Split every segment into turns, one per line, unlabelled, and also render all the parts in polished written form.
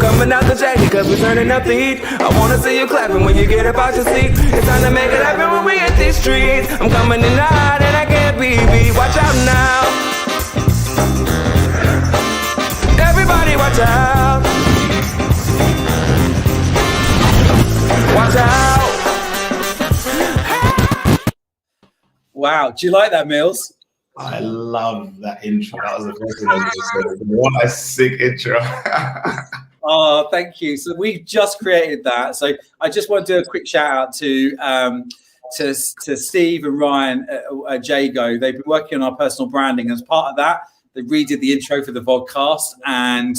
coming out the jacket cause we're turning up the heat. I wanna see you clapping when you get about your seat. It's time to make it happen when we hit these streets. I'm coming in hot and I can't be beat. Watch out now. Everybody watch out. Watch out.
Wow, do you like that, Mills?
I love that intro. That was the first thing I was going to say. What a sick intro.
Oh, thank you. So we just created that. So I just want to do a quick shout out to Steve and Ryan at Jago. They've been working on our personal branding. As part of that, they redid the intro for the vodcast and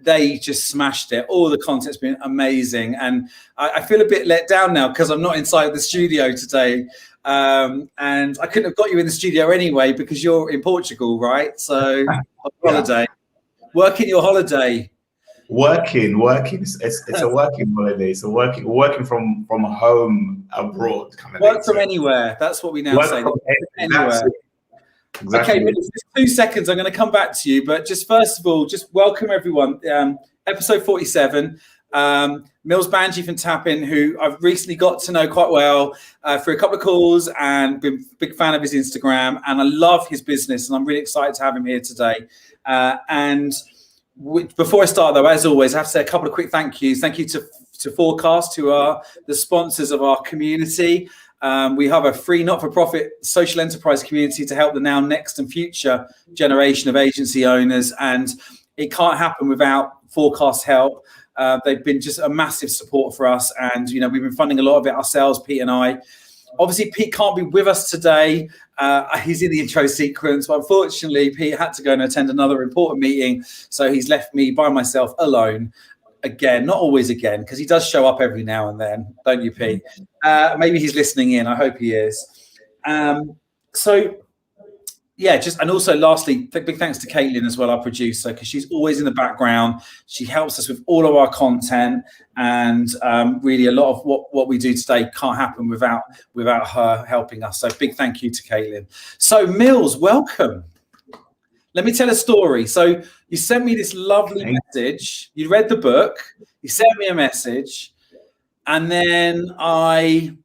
they just smashed it. All the content's been amazing. And I feel a bit let down now because I'm not inside the studio today. And I couldn't have got you in the studio anyway because you're in Portugal, right? So on holiday, working your holiday.
Working. It's a working holiday. So working from home abroad. Kind of
work from anywhere. That's what we now say. Anywhere.
Exactly.
Okay, just 2 seconds. I'm going to come back to you, but just first of all, just welcome everyone. Episode 47. Mills Banji from Tappin, who I've recently got to know quite well through a couple of calls and been a big fan of his Instagram, and I love his business and I'm really excited to have him here today. Before I start though, as always, I have to say a couple of quick thank yous. Thank you to Forecast, who are the sponsors of our community. We have a free not-for-profit social enterprise community to help the now, next and future generation of agency owners, and it can't happen without Forecast help. They've been just a massive support for us, and we've been funding a lot of it ourselves, Pete and I. Obviously, Pete can't be with us today. He's in the intro sequence, but unfortunately, Pete had to go and attend another important meeting, so he's left me by myself alone. Again, not always again, because he does show up every now and then, don't you, Pete? Maybe he's listening in. I hope he is. And also lastly, big thanks to Caitlin as well, our producer, because she's always in the background. She helps us with all of our content, and really a lot of what we do today can't happen without her helping us. So big thank you to Caitlin. So Mills, welcome. Let me tell a story. So you sent me this lovely message. You read the book. You sent me a message, and then I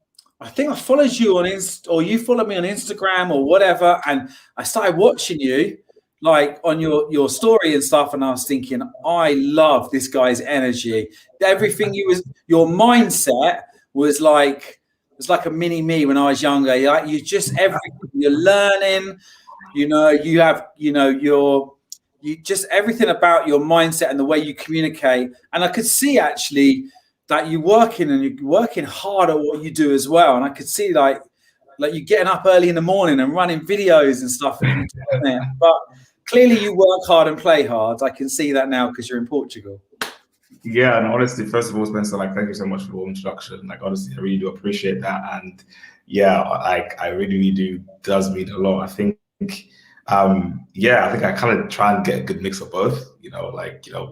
think I followed you on or you followed me on Instagram or whatever, and I started watching you like on your story and stuff, and I was thinking, I love this guy's energy. Everything your mindset was like a mini me when I was younger. You just everything you're learning. You just everything about your mindset and the way you communicate. And I could see actually that you're working hard at what you do as well. And I could see like you getting up early in the morning and running videos and stuff. But clearly you work hard and play hard. I can see that now because you're in Portugal.
Yeah, and honestly, first of all, Spencer, thank you so much for the introduction. Honestly, I really do appreciate that. And yeah, I really do. Does mean a lot. I think I kind of try and get a good mix of both,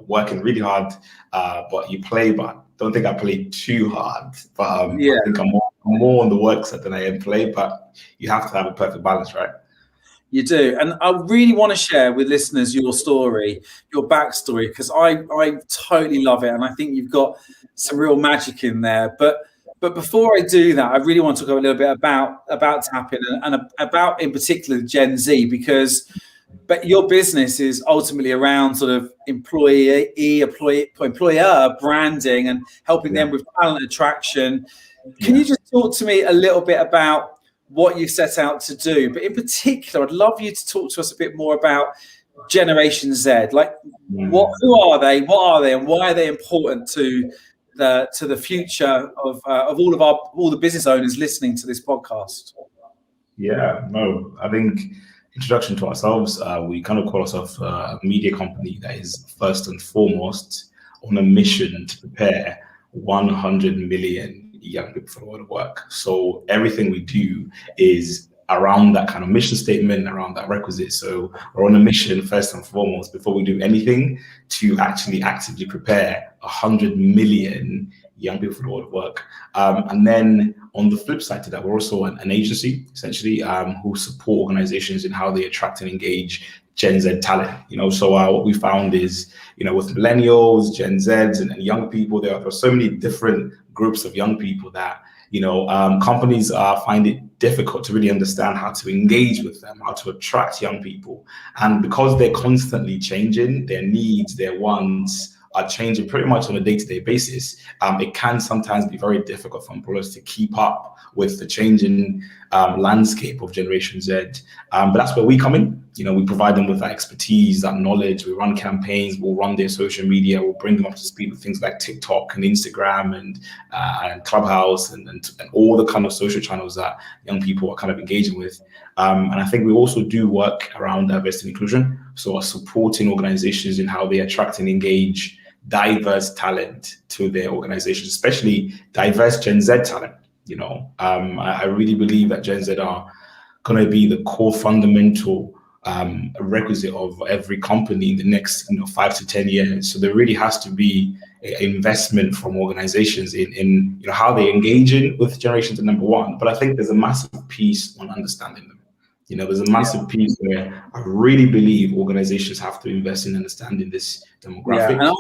working really hard, but you play, but don't think I play too hard. But I think I'm more on the work side than I am play, but you have to have a perfect balance, right?
You do. And I really want to share with listeners your story, your backstory, because I totally love it. And I think you've got some real magic in there. But before I do that, I really want to talk a little bit about Tappin and about, in particular, Gen Z, but your business is ultimately around sort of employer branding and helping them with talent attraction. Can you just talk to me a little bit about what you set out to do? But in particular, I'd love you to talk to us a bit more about Generation Z. Who are they? What are they? And why are they important to the future of all the business owners listening to this podcast?
Yeah, no, I think introduction to ourselves, we kind of call ourselves a media company that is first and foremost on a mission to prepare 100 million young people for the world of work. So everything we do is around that kind of mission statement, around that requisite. So we're on a mission first and foremost, before we do anything, to actually actively prepare 100 million young people for the world of work. And then on the flip side to that, we're also an agency, essentially, who support organizations in how they attract and engage Gen Z talent. So what we found is, with millennials, Gen Zs, and young people, there are so many different groups of young people that companies find it difficult to really understand how to engage with them, how to attract young people. And because they're constantly changing, their needs, their wants are changing pretty much on a day-to-day basis, it can sometimes be very difficult for employers to keep up with the changing landscape of Generation Z. But that's where we come in. We provide them with that expertise, that knowledge. We run campaigns, we'll run their social media, we'll bring them up to speed with things like TikTok and Instagram and Clubhouse and all the kind of social channels that young people are kind of engaging with. And I think we also do work around diversity and inclusion. So we're supporting organizations in how they attract and engage diverse talent to their organizations, especially diverse Gen Z talent. I really believe that Gen Z are going to be the core fundamental requisite of every company in the next 5 to 10 years. So there really has to be an investment from organizations in how they engage with generations, number one. But I think there's a massive piece on understanding them. There's a massive piece where I really believe organizations have to invest in understanding this demographic.
Yeah, and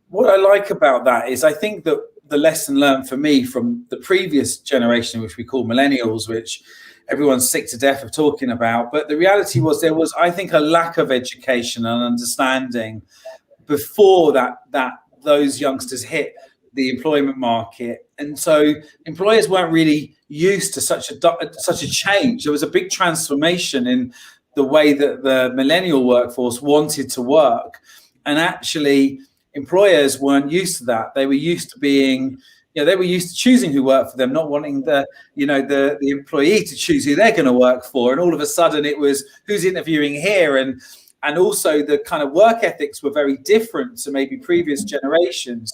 what I like about that is I think that the lesson learned for me from the previous generation, which we call millennials, which everyone's sick to death of talking about, but the reality was there was, I think, a lack of education and understanding before that those youngsters hit the employment market. And so employers weren't really used to such a change. There was a big transformation in the way that the millennial workforce wanted to work. And actually, employers weren't used to that. They were used to being, they were used to choosing who worked for them, not wanting the employee to choose who they're going to work for. And all of a sudden it was who's interviewing here. And also the kind of work ethics were very different to maybe previous generations.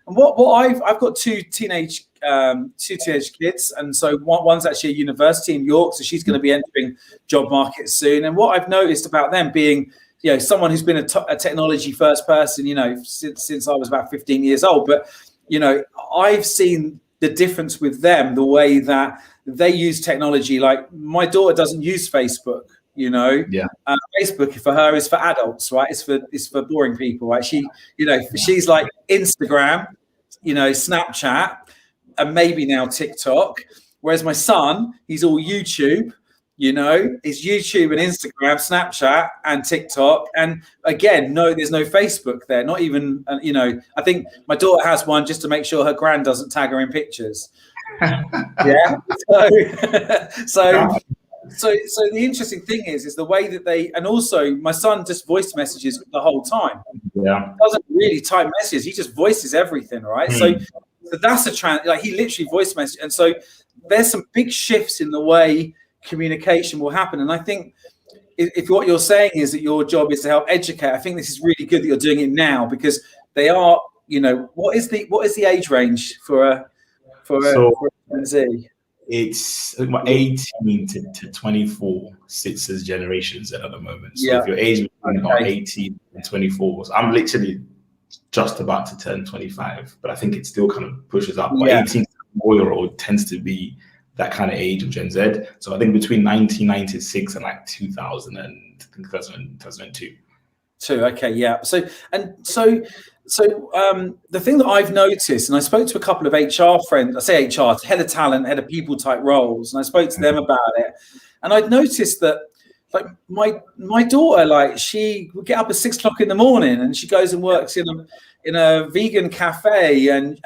And what I've got two teenage kids. And so one's actually at university in York. So she's going to be entering job market soon. And what I've noticed about them being, someone who's been a technology first person, since I was about 15 years old. But, I've seen the difference with them, the way that they use technology. Like my daughter doesn't use Facebook, Facebook for her is for adults, right? It's for boring people, right? She's like Instagram, Snapchat, and maybe now TikTok. Whereas my son, he's all YouTube. Is YouTube and Instagram, Snapchat and TikTok. And again, no, there's no Facebook there. Not even, I think my daughter has one just to make sure her gran doesn't tag her in pictures. Yeah. So the interesting thing is the way that and also my son just voice messages the whole time.
Yeah.
Doesn't really type messages. He just voices everything, right? So that's he literally voice message. And so there's some big shifts in the way communication will happen. And I think if what you're saying is that your job is to help educate, I think this is really good that you're doing it now, because they are, what is the age range for Gen Z?
It's 18 to 24 sits as generations at the moment. So if your age is about 18 and 24, so I'm literally just about to turn 25, but I think it still kind of pushes up. But 18 to 24-year-old tends to be that kind of age of Gen Z. So I think between 1996 and like 2002.
Okay, yeah. So the thing that I've noticed, and I spoke to a couple of HR friends, I say HR, head of talent, head of people type roles, and I spoke to them about it. And I'd noticed that like my daughter, like she would get up at 6 o'clock in the morning and she goes and works in a vegan cafe and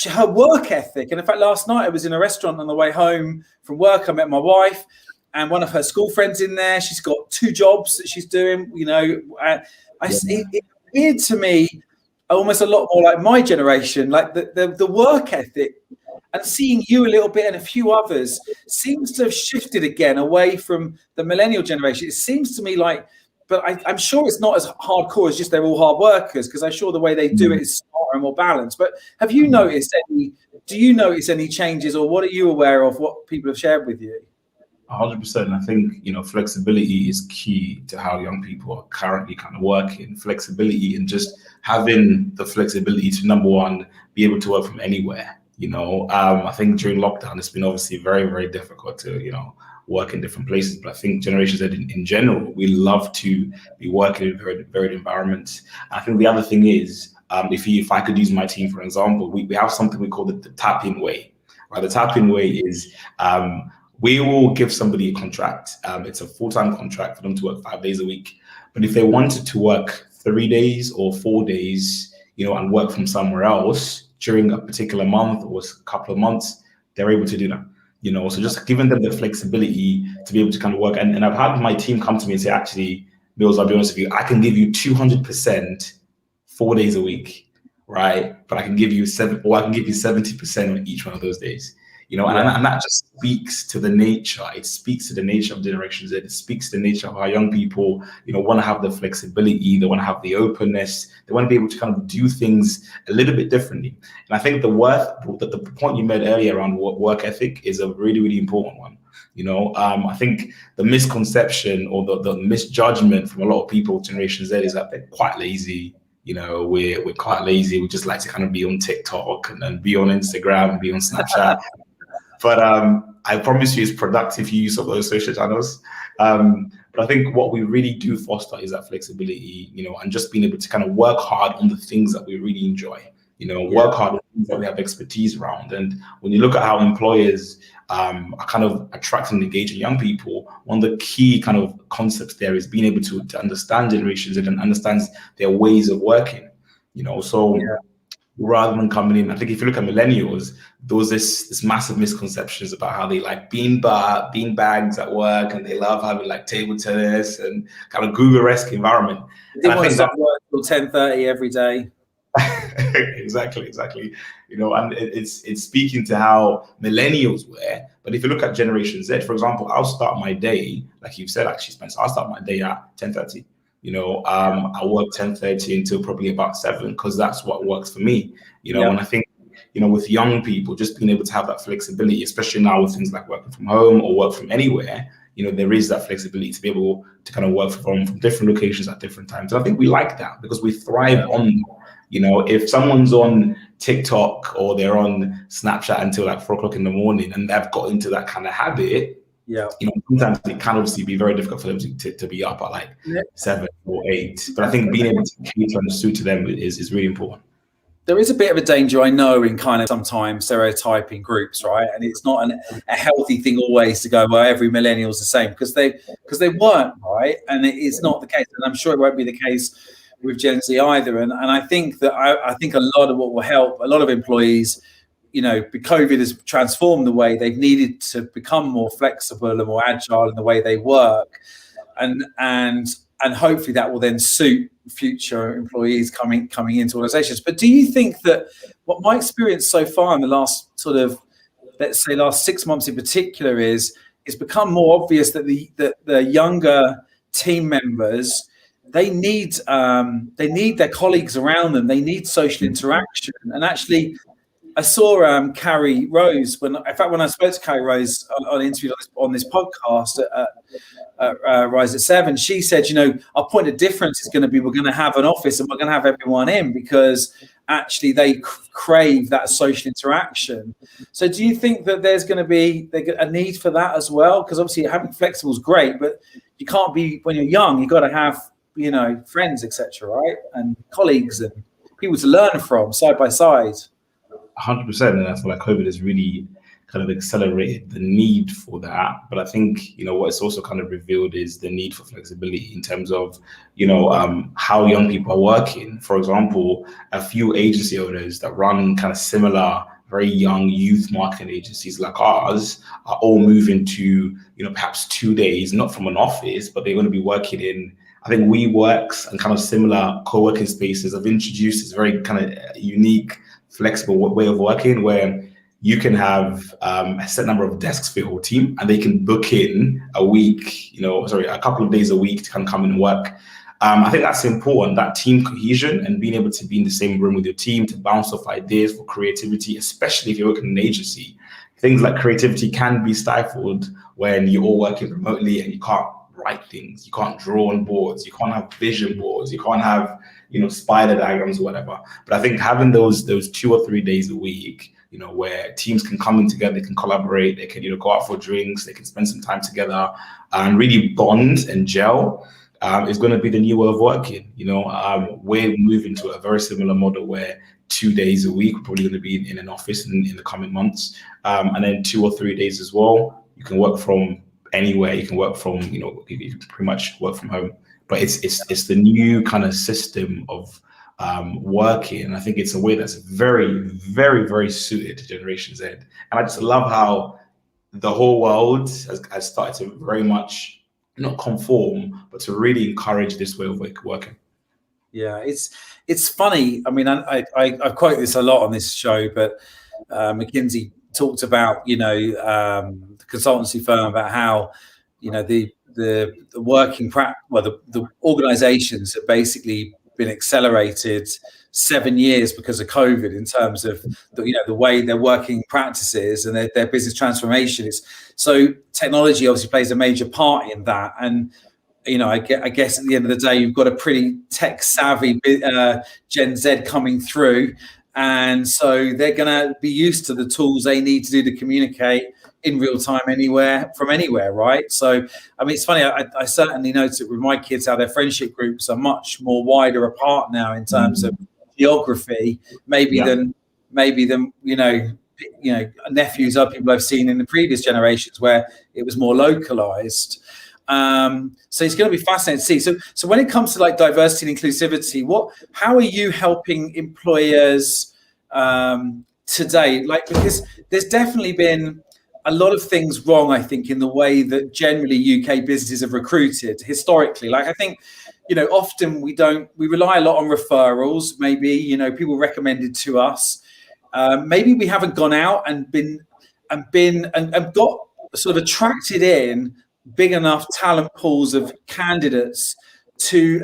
her work ethic. And in fact, last night I was in a restaurant on the way home from work. I met my wife and one of her school friends in there. She's got 2 jobs that she's doing. It appeared to me almost a lot more like my generation, like the work ethic. And seeing you a little bit and a few others seems to have shifted again away from the millennial generation. It seems to me like, but I'm sure it's not as hardcore as just they're all hard workers, because I'm sure the way they do it is smarter and more balanced. But have you noticed do you notice any changes, or what are you aware of what people have shared with you?
100%. I think, flexibility is key to how young people are currently kind of working. Flexibility and just having the flexibility to, number one, be able to work from anywhere. I think during lockdown, it's been obviously very, very difficult to, work in different places. But I think Generation Z in general, we love to be working in varied environments. I think the other thing is, if I could use my team for example, we have something we call the tap-in way. Right, the tap-in way is we will give somebody a contract. It's a full-time contract for them to work 5 days a week. But if they wanted to work 3 days or 4 days, and work from somewhere else during a particular month or a couple of months, they're able to do that. So just giving them the flexibility to be able to kind of work. And I've had my team come to me and say, actually, Mills, I'll be honest with you, I can give you 200% 4 days a week, right? But I can give you 70% on each one of those days. And that just speaks to the nature. It speaks to the nature of Generation Z. It speaks to the nature of our young people, want to have the flexibility. They want to have the openness. They want to be able to kind of do things a little bit differently. And I think the point you made earlier around work ethic is a really, really important one. I think the misconception or the misjudgment from a lot of people, Generation Z, is that they're quite lazy. We're quite lazy. We just like to kind of be on TikTok and then be on Instagram and be on Snapchat. But I promise you, it's productive use of those social channels. But I think what we really do foster is that flexibility, and just being able to kind of work hard on the things that we really enjoy. Work hard on things that we have expertise around. And when you look at how employers are kind of attracting and engaging young people, one of the key kind of concepts there is being able to understand generations and understands their ways of working. Rather than coming in, I think if you look at millennials, there was this massive misconceptions about how they like bean bags at work, and they love having like table tennis and kind of Google-esque environment.
They want to start work till 10:30 every day.
Exactly. And it's speaking to how millennials were. But if you look at Generation Z, for example, I'll start my day, like you've said, actually, Spencer, I'll start my day at 10:30. I work 10:30 until probably about 7 because that's what works for me. And I think, with young people, just being able to have that flexibility, especially now with things like working from home or work from anywhere, there is that flexibility to be able to kind of work from different locations at different times. And I think we like that because we thrive on that. If someone's on TikTok or they're on Snapchat until like 4 o'clock in the morning and they've got into that kind of habit, sometimes it can obviously be very difficult for them to be up at like 7 or 8. But I think being able to cater and suit to them is really important.
There is a bit of a danger, I know, in kind of sometimes stereotyping groups, right? And it's not a healthy thing always to go, well, every millennial is the same, because they weren't, right? And it's not the case, and I'm sure it won't be the case with Gen Z either. And I think that I think a lot of what will help a lot of employees, COVID has transformed the way they've needed to become more flexible and more agile in the way they work, and hopefully that will then suit future employees coming into organizations. But do you think that what my experience so far in the last sort of, let's say last 6 months in particular is it's become more obvious that the younger team members, they need their colleagues around them. They need social interaction. And actually, I saw Carrie Rose when I spoke to Carrie Rose on an interview on this podcast at Rise at 7. She said, our point of difference is going to be we're going to have an office and we're going to have everyone in because actually they crave that social interaction. So do you think that there's going to be a need for that as well? Because obviously having flexible is great, but you can't be, when you're young, you've got to have friends, etc., right, and colleagues and people to learn from side by side.
100%, and I feel like COVID has really kind of accelerated the need for that. But I think what it's also kind of revealed is the need for flexibility in terms of how young people are working. For example, a few agency owners that run kind of similar, very young youth marketing agencies like ours are all moving to perhaps 2 days, not from an office, but they're going to be working in, I think, WeWorks and kind of similar co-working spaces have introduced this very kind of unique, flexible way of working where you can have a set number of desks for your whole team and they can book in a couple of days a week to kind of come and work. I think that's important, that team cohesion and being able to be in the same room with your team to bounce off ideas for creativity, especially if you're working in an agency. Things like creativity can be stifled when you're all working remotely and you can't write things, you can't draw on boards, you can't have vision boards, you can't have spider diagrams or whatever. But I think having those 2 or 3 days a week where teams can come in together, they can collaborate, they can, go out for drinks, they can spend some time together and really bond and gel. Is going to be the new way of working. We're moving to a very similar model where 2 days a week, we're probably going to be in an office in the coming months. And then 2 or 3 days as well. You can work from anywhere. You can work from, you can pretty much work from home. But it's the new kind of system of working. And I think it's a way that's very, very, very suited to Generation Z. And I just love how the whole world has started to very much not conform, but to really encourage this way of working.
Yeah, it's funny. I mean, I quote this a lot on this show, but McKinsey talked about, the consultancy firm, about how, the working the organizations have basically been accelerated 7 years because of COVID in terms of the way their working practices and their business transformation is. So technology obviously plays a major part in that. And, I guess at the end of the day, you've got a pretty tech savvy Gen Z coming through. And so they're going to be used to the tools they need to do to communicate in real time from anywhere, right? So, I mean, it's funny, I certainly notice it with my kids, how their friendship groups are much more wider apart now in terms of geography, maybe than nephews are people I've seen in the previous generations where it was more localized. So it's going to be fascinating to see. So when it comes to like diversity and inclusivity, how are you helping employers today? Like, because there's definitely been a lot of things wrong, I think, in the way that generally UK businesses have recruited historically. Like, I think, often we rely a lot on referrals. Maybe, people recommended to us. Maybe we haven't gone out and got sort of attracted in big enough talent pools of candidates to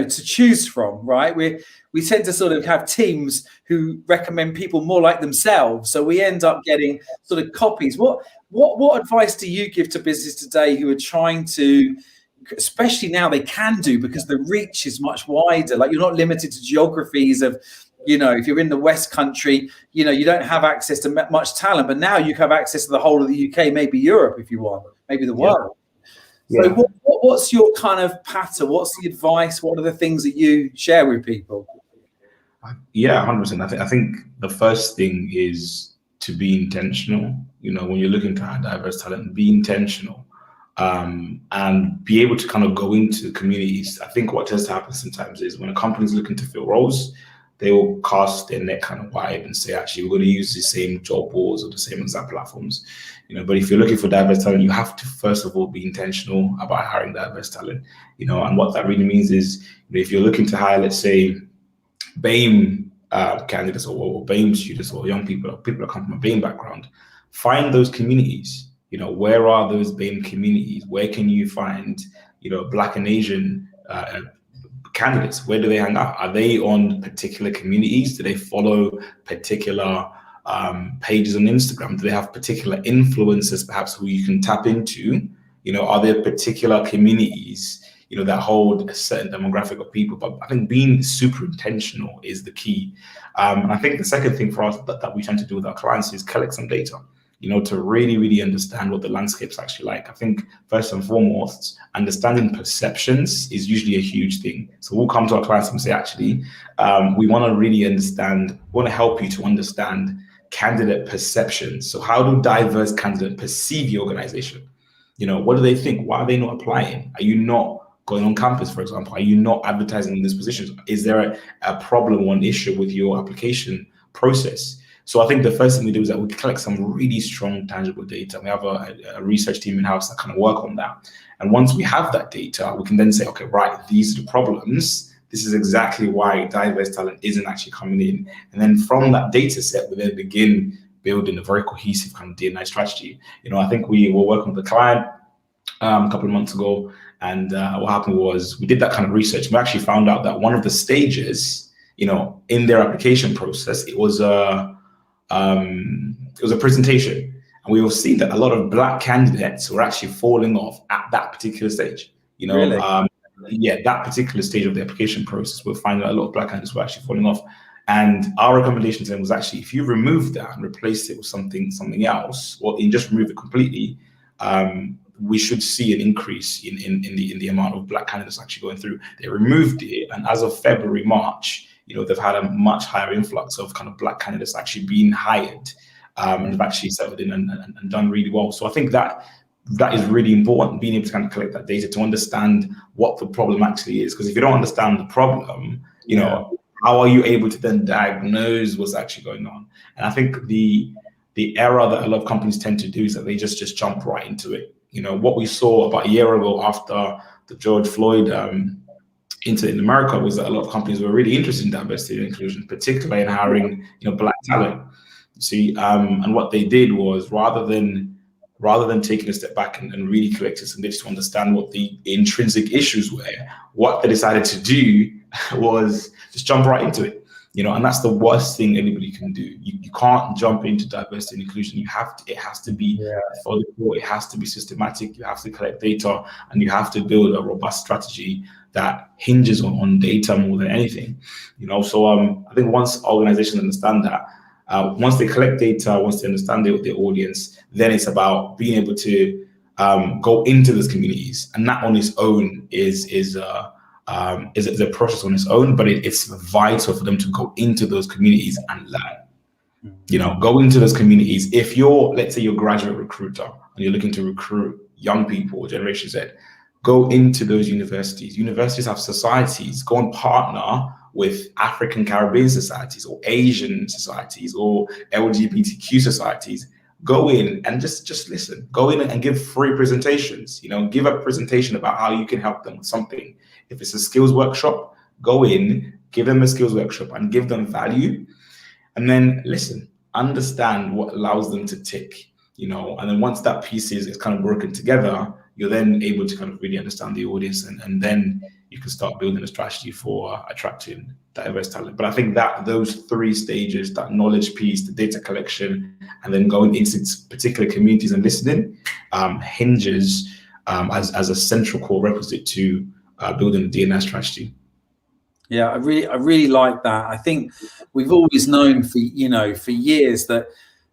choose from, right? We tend to sort of have teams who recommend people more like themselves. So we end up getting sort of copies. What advice do you give to businesses today who are trying to, especially now they can do because the reach is much wider. Like, you're not limited to geographies of, if you're in the West Country, you don't have access to much talent, but now you have access to the whole of the UK, maybe Europe if you want, maybe the world. Yeah. So what's your kind of pattern? What's the advice? What are the things that you share with people?
Yeah, 100%. I think the first thing is to be intentional. When you're looking to hire diverse talent, be intentional. And be able to kind of go into communities. I think what tends to happen sometimes is when a company's looking to fill roles, they will cast their net kind of wide and say, actually, we're going to use the same job boards or the same exact platforms. But if you're looking for diverse talent, you have to first of all be intentional about hiring diverse talent. And what that really means is, if you're looking to hire, let's say, BAME candidates or BAME students or young people that come from a BAME background, find those communities. Where are those BAME communities? Where can you find, Black and Asian candidates? Where do they hang out? Are they on particular communities? Do they follow particular pages on Instagram? Do they have particular influencers, perhaps, who you can tap into? Are there particular communities, that hold a certain demographic of people? But I think being super intentional is the key. And I think the second thing for us that we tend to do with our clients is collect some data. To really, really understand what the landscape's actually like. I think first and foremost, understanding perceptions is usually a huge thing. So we'll come to our clients and say, actually, we want to really understand, we want to help you to understand candidate perceptions. So how do diverse candidates perceive the organization? What do they think? Why are they not applying? Are you not going on campus, for example? Are you not advertising in these positions? Is there a problem or an issue with your application process? So I think the first thing we do is that we collect some really strong, tangible data. We have a research team in-house that kind of work on that. And once we have that data, we can then say, okay, right, these are the problems. This is exactly why diverse talent isn't actually coming in. And then from that data set, we then begin building a very cohesive kind of D&I strategy. I think we were working with a client a couple of months ago, and what happened was we did that kind of research. We actually found out that one of the stages, in their application process, it was a presentation, and we will see that a lot of Black candidates were actually falling off at that particular stage. Really? That particular stage of the application process, we'll find that a lot of Black candidates were actually falling off. And our recommendation to them was actually, if you remove that and replace it with something else, or just remove it completely, we should see an increase in the amount of Black candidates actually going through. They removed it, and as of February, March, they've had a much higher influx of kind of Black candidates actually being hired, and have actually settled in and done really well. So I think that is really important, being able to kind of collect that data to understand what the problem actually is. Because if you don't understand the problem, how are you able to then diagnose what's actually going on? And I think the error that a lot of companies tend to do is that they just jump right into it. What we saw about a year ago after the George Floyd incident in America was that a lot of companies were really interested in diversity and inclusion, particularly in hiring, Black talent. See, and what they did was rather than taking a step back and really collecting some data to understand what the intrinsic issues were, what they decided to do was just jump right into it. And that's the worst thing anybody can do. You can't jump into diversity and inclusion. It has to be methodical, it has to be systematic, you have to collect data, and you have to build a robust strategy that hinges on data more than anything. So I think once organizations understand that, once they collect data, once they understand their audience, then it's about being able to go into those communities, and that on its own is a process on its own, but it's vital for them to go into those communities and learn. Go into those communities. If let's say you're a graduate recruiter and you're looking to recruit young people, Generation Z, go into those universities. Universities have societies. Go and partner with African Caribbean societies or Asian societies or LGBTQ societies. Go in and just listen. Go in and give free presentations. Give a presentation about how you can help them with something. If it's a skills workshop, go in, give them a skills workshop and give them value. And then listen, understand what allows them to tick, and then once that piece is kind of working together, you're then able to kind of really understand the audience, and then you can start building a strategy for attracting diverse talent. But I think that those three stages, that knowledge piece, the data collection, and then going into particular communities and listening, hinges as a central core requisite to building a DNS strategy.
Yeah, I really like that. I think we've always known for years that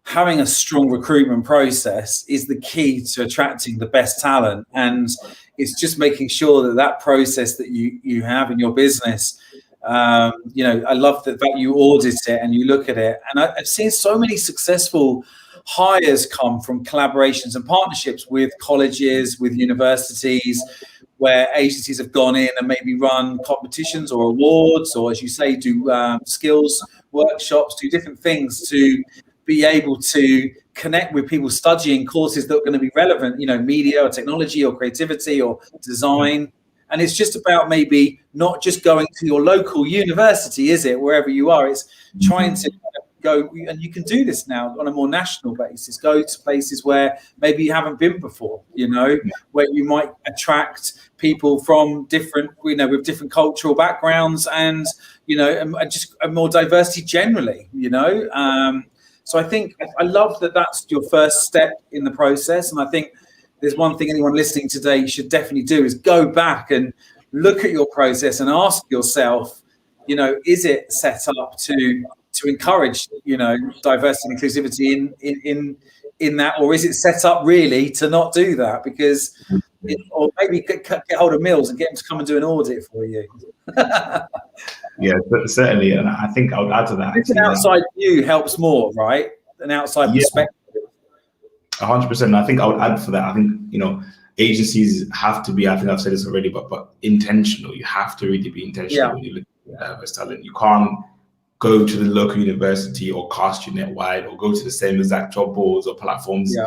having a strong recruitment process is the key to attracting the best talent, and it's just making sure that process that you have in your business. I love that you audit it and you look at it, and I've seen so many successful hires come from collaborations and partnerships with colleges, with universities, where agencies have gone in and maybe run competitions or awards, or as you say, do skills workshops, do different things to be able to connect with people studying courses that are going to be relevant, media or technology or creativity or design. And it's just about maybe not just going to your local university, is it? Wherever you are, it's trying to go, and you can do this now on a more national basis, go to places where maybe you haven't been before, where you might attract people from different, with different cultural backgrounds and, and just a more diversity generally, So I think I love that that's your first step in the process. And I think there's one thing anyone listening today should definitely do is go back and look at your process and ask yourself, is it set up to encourage, diversity and inclusivity in that, or is it set up really to not do that? Because, or maybe get hold of Mills and get him to come and do an audit for you.
Yeah, certainly, and I think I would add to that.
An outside view helps more, right? An outside perspective.
100%. I think I would add for that. I think agencies have to be. I think I've said this already, but intentional. You have to really be intentional when you look at diverse talent. You can't go to the local university or cast your net wide or go to the same exact job boards or platforms. Yeah.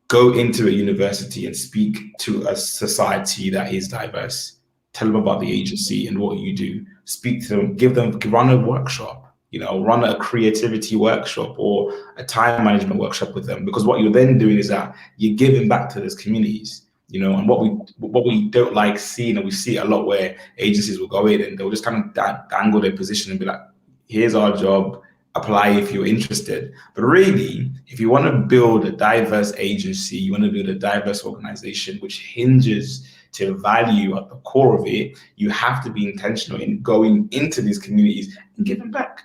Go into a university and speak to a society that is diverse. Tell them about the agency and what you do. Speak to them, run a workshop, run a creativity workshop or a time management workshop with them. Because what you're then doing is that you're giving back to those communities, and what we don't like seeing, and we see a lot where agencies will go in and they'll just kind of dangle their position and be like, here's our job, apply if you're interested. But really, if you want to build a diverse agency, you want to build a diverse organization which hinges to value at the core of it, you have to be intentional in going into these communities and giving back.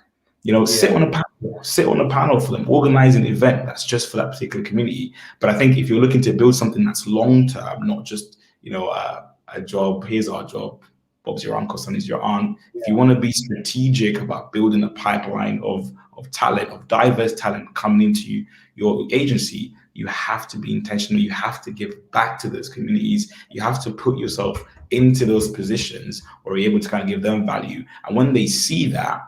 Sit on a panel for them, organize an event that's just for that particular community. But I think if you're looking to build something that's long term, not just a job, here's our job, Bob's your uncle, Sonny's your aunt. If you want to be strategic about building a pipeline of talent, of diverse talent coming into your agency, you have to be intentional. You have to give back to those communities. You have to put yourself into those positions where you're able to kind of give them value. And when they see that,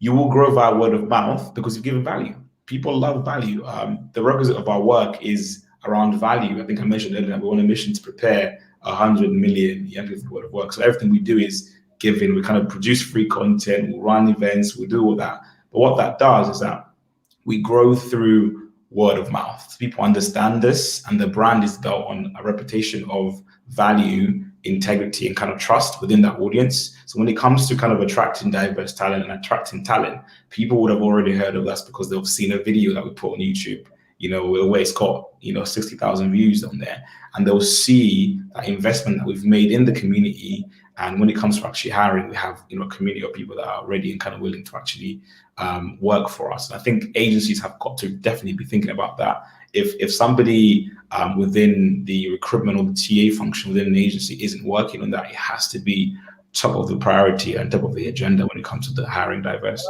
you will grow via word of mouth because you've given value. People love value. The requisite of our work is around value. I think I mentioned earlier that we're on a mission to prepare 100 million young people for work. So everything we do is giving. We kind of produce free content, we'll run events, we'll do all that. But what that does is that we grow through word of mouth. People understand this, and the brand is built on a reputation of value, integrity, and kind of trust within that audience. So when it comes to kind of attracting diverse talent and attracting talent, people would have already heard of us because they've seen a video that we put on YouTube, where it's got 60,000 views on there, and they'll see that investment that we've made in the community. And when it comes to actually hiring, we have a community of people that are ready and kind of willing to actually work for us. And I think agencies have got to definitely be thinking about that. If somebody within the recruitment or the TA function within an agency isn't working on that, it has to be top of the priority and top of the agenda when it comes to the hiring diverse.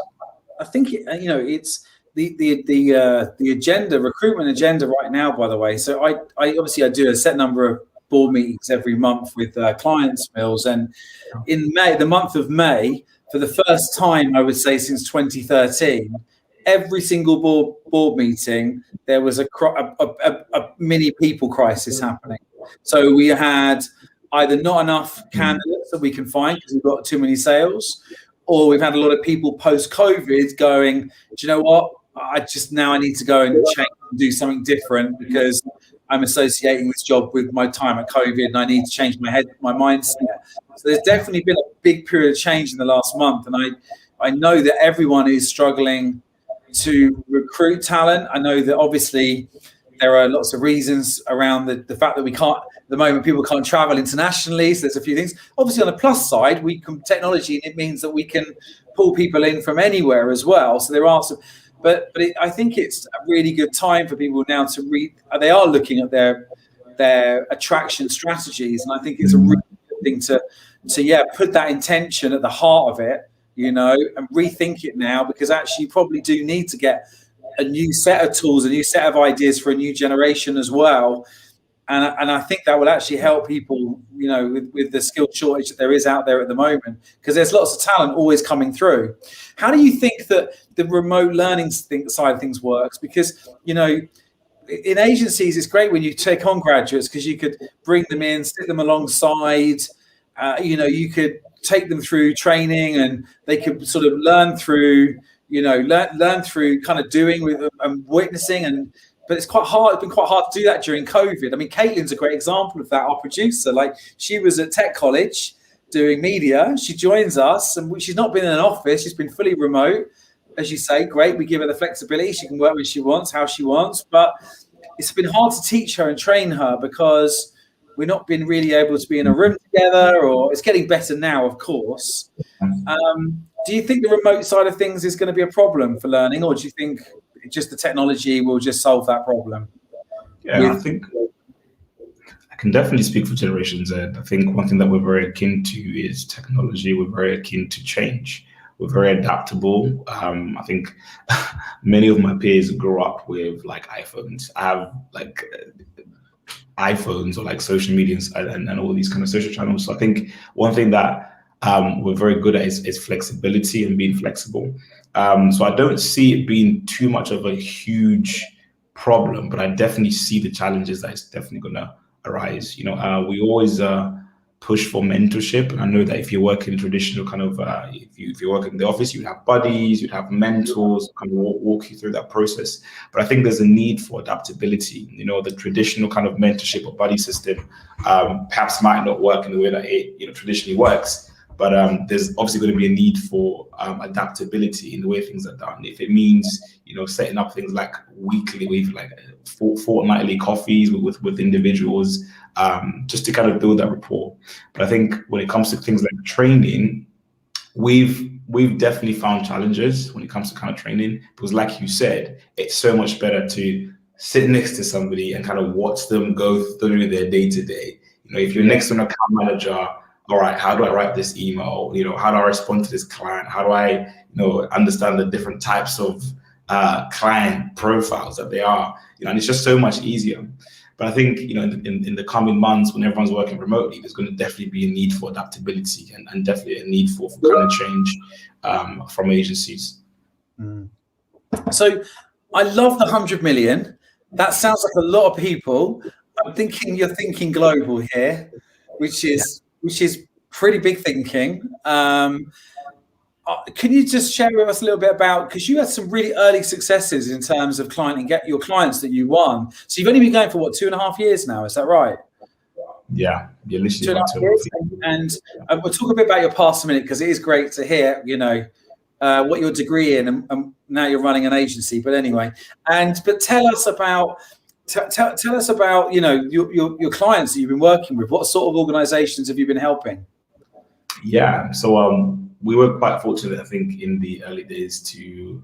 I think it's the agenda, recruitment agenda right now, by the way. So I obviously do a set number of board meetings every month with clients, Mills, and in May, the month of May, for the first time, I would say since 2013, every single board meeting, there was a mini people crisis happening. So we had either not enough candidates that we can find because we've got too many sales, or we've had a lot of people post-COVID going, do you know what? I need to go and change and do something different because I'm associating this job with my time at COVID and I need to change my mindset. So there's definitely been a big period of change in the last month. And I know that everyone is struggling to recruit talent. I know that obviously there are lots of reasons around the fact that we can't, at the moment, people can't travel internationally. So there's a few things. Obviously on the plus side, technology, and it means that we can pull people in from anywhere as well. So there are some, but I think it's a really good time for people now to they are looking at their attraction strategies. And I think it's a really good thing to put that intention at the heart of it, and rethink it now, because actually you probably do need to get a new set of tools, a new set of ideas for a new generation as well. And I think that will actually help people, with the skill shortage that there is out there at the moment, because there's lots of talent always coming through. How do you think that the remote learning side of things works? Because, in agencies, it's great when you take on graduates because you could bring them in, stick them alongside, you could take them through training and they could sort of learn through, learn through kind of doing with and witnessing. But it's quite hard. It's been quite hard to do that during COVID. I mean, Caitlin's a great example of that. Our producer, she was at Tech College doing media. She joins us, and she's not been in an office. She's been fully remote, as you say. Great. We give her the flexibility. She can work when she wants, how she wants. But it's been hard to teach her and train her because we've not been really able to be in a room together. Or it's getting better now, of course. Do you think the remote side of things is going to be a problem for learning, or do you think just the technology will just solve that problem?
Yeah, I think I can definitely speak for Generation Z. I think one thing that we're very akin to is technology. We're very akin to change. We're very adaptable. I think many of my peers grew up with iPhones. I have iPhones or social media and all these kind of social channels. So I think one thing that we're very good at is flexibility and being flexible. So I don't see it being too much of a huge problem, but I definitely see the challenges that it's definitely going to arise. We always push for mentorship, and I know that if you're working traditional kind of, if you work in the office, you'd have buddies, you'd have mentors, kind of walk you through that process. But I think there's a need for adaptability. The traditional kind of mentorship or buddy system perhaps might not work in the way that it traditionally works. But there's obviously going to be a need for adaptability in the way things are done. If it means, setting up things like weekly, with like fortnightly coffees with individuals, just to kind of build that rapport. But I think when it comes to things like training, we've definitely found challenges when it comes to kind of training, because like you said, it's so much better to sit next to somebody and kind of watch them go through their day-to-day. If you're next to an account manager, all right, how do I write this email? How do I respond to this client? How do I, understand the different types of client profiles that they are? And it's just so much easier. But I think, in the coming months, when everyone's working remotely, there's going to definitely be a need for adaptability and definitely a need for kind of change from agencies.
So I love the 100 million. That sounds like a lot of people. I'm thinking you're thinking global here, which is pretty big thinking. Can you just share with us a little bit about, because you had some really early successes in terms of client and get your clients that you won. So you've only been going for 2.5 years now, is that right?
Yeah, you're literally
2.5 years. And we'll talk a bit about your past a minute, because it is great to hear, what your degree in, and now you're running an agency. But anyway, but tell us about your clients that you've been working with. What sort of organizations have you been helping?
Yeah, so we were quite fortunate, I think, in the early days to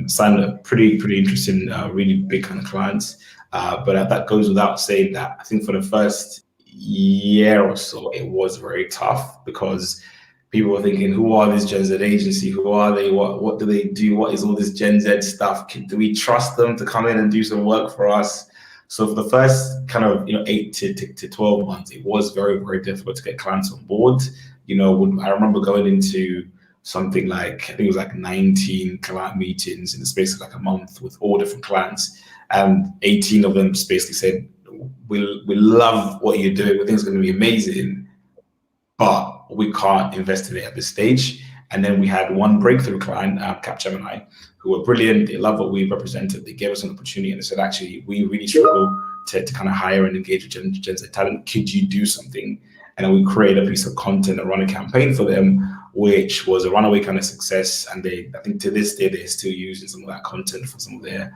sign a pretty interesting, really big kind of clients. But that goes without saying that I think for the first year or so, it was very tough, because people were thinking, who are this Gen Z agency? Who are they? What do they do? What is all this Gen Z stuff? Do we trust them to come in and do some work for us? So for the first kind of 8 to 12 months, it was very, very difficult to get clients on board. I remember going into something like, I think it was like 19 client meetings in the space of like a month with all different clients, and 18 of them just basically said, we love what you're doing, we think it's going to be amazing, but we can't invest in it at this stage. And then we had one breakthrough client, Capgemini, who were brilliant. They love what we represented. They gave us an opportunity, and they said, actually, we really struggle to kind of hire and engage with Gen Z talent. Could you do something? And then we created a piece of content and run a campaign for them, which was a runaway kind of success. And I think to this day, they're still using some of that content for some of their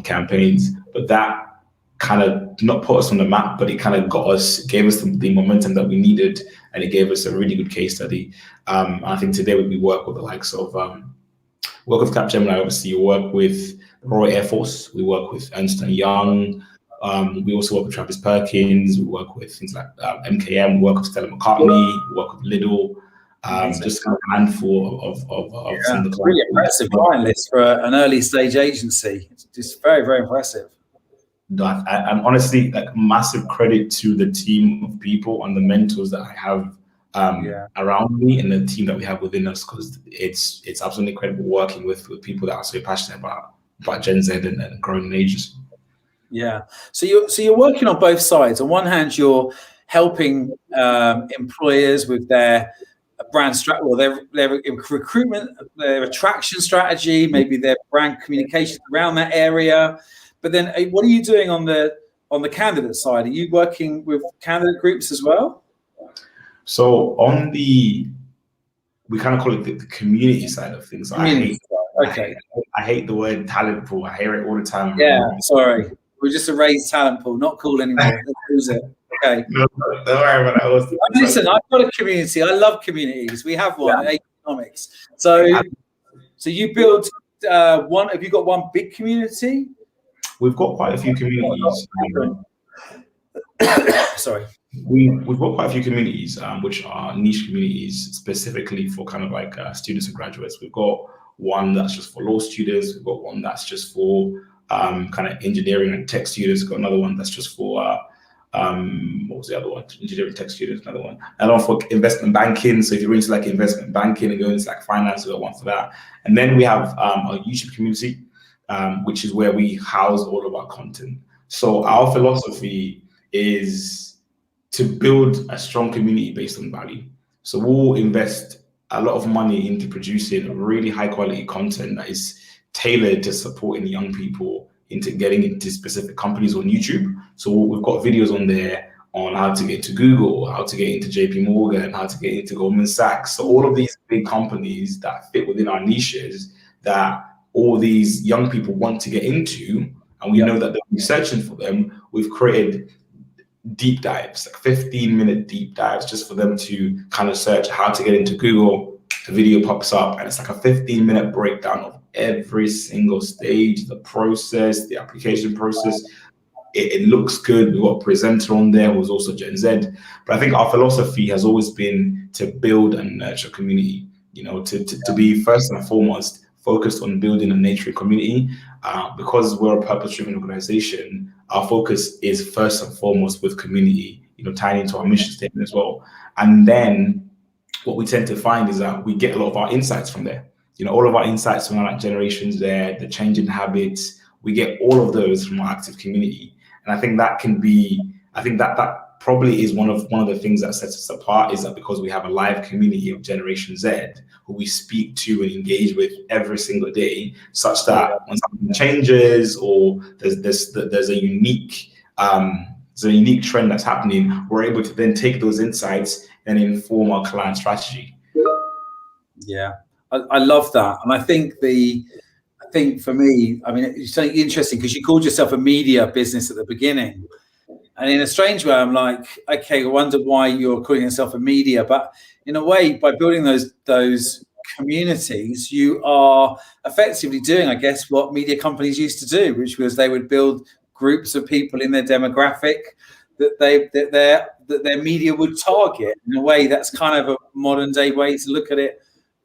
campaigns. But that kind of not put us on the map, but it kind of gave us the momentum that we needed, and it gave us a really good case study. I think today we work with the likes of work with Capgemini. Obviously, you work with the Royal Air Force. We work with Ernst & Young. We also work with Travis Perkins. We work with things like MKM. We work with Stella McCartney. We work with Lidl. Just kind of a handful of some of the
really impressive client list for an early stage agency. It's just very, very impressive.
No, I'm honestly, like, massive credit to the team of people and the mentors that I have around me, and the team that we have within us, because it's absolutely incredible working with people that are so passionate about Gen Z and growing an agency. Yeah.
So you're working on both sides. On one hand, you're helping employers with their brand strategy, or their recruitment, their attraction strategy, maybe their brand communication around that area. But then, what are you doing on the candidate side? Are you working with candidate groups as well?
So we kind of call it the community side of things. I hate the word talent pool. I hear it all the time.
Yeah, sorry. We're just a raised talent pool, not cool anymore. Let's lose it. Okay.
No, don't worry about that.
Listen, I've got a community. I love communities. We have one at Agencynomics. So you build one. Have you got one big community?
We've got quite a few communities.
Sorry.
We've got quite a few communities, which are niche communities specifically for kind of like students and graduates. We've got one that's just for law students. We've got one that's just for kind of engineering and tech students. We've got another one that's just for what was the other one? Engineering tech students. Another one for investment banking. So if you're into like investment banking and going into like finance, we've got one for that. And then we have a YouTube community, which is where we house all of our content. So our philosophy is to build a strong community based on value. So we'll invest a lot of money into producing really high quality content that is tailored to supporting young people into getting into specific companies on YouTube. So we've got videos on there on how to get to Google, how to get into JP Morgan, how to get into Goldman Sachs. So all of these big companies that fit within our niches that all these young people want to get into, and we know that they'll be searching for them, we've created deep dives, like 15-minute deep dives, just for them to kind of search how to get into Google. A video pops up and it's like a 15-minute breakdown of every single stage, the process, the application process. It looks good. We've got a presenter on there who's also Gen Z. But I think our philosophy has always been to build and nurture community, to be first and foremost focused on building and nurturing community. Because we're a purpose-driven organization, our focus is first and foremost with community, tying into our mission statement as well. And then what we tend to find is that we get a lot of our insights from there. All of our insights from our generations there, the changing habits, we get all of those from our active community. And I think that probably is one of the things that sets us apart, is that because we have a live community of Generation Z who we speak to and engage with every single day, such that when something changes or there's a unique trend that's happening, we're able to then take those insights and inform our client strategy.
Yeah, I love that. And I think for me, it's something interesting because you called yourself a media business at the beginning. And in a strange way, I'm like, okay, I wonder why you're calling yourself a media. But in a way, by building those communities, you are effectively doing, I guess, what media companies used to do, which was they would build groups of people in their demographic that their media would target. In a way, that's kind of a modern day way to look at it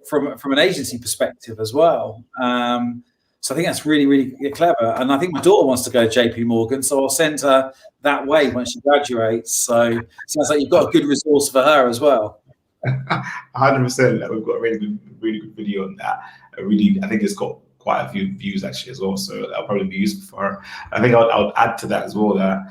from an agency perspective as well. So I think that's really, really clever. And I think my daughter wants to go to JP Morgan, so I'll send her that way when she graduates. So it sounds like you've got a good resource for her as well.
100%. We've got a really good video on that. I think it's got quite a few views actually as well. So that'll probably be useful for her. I think I'll add to that as well that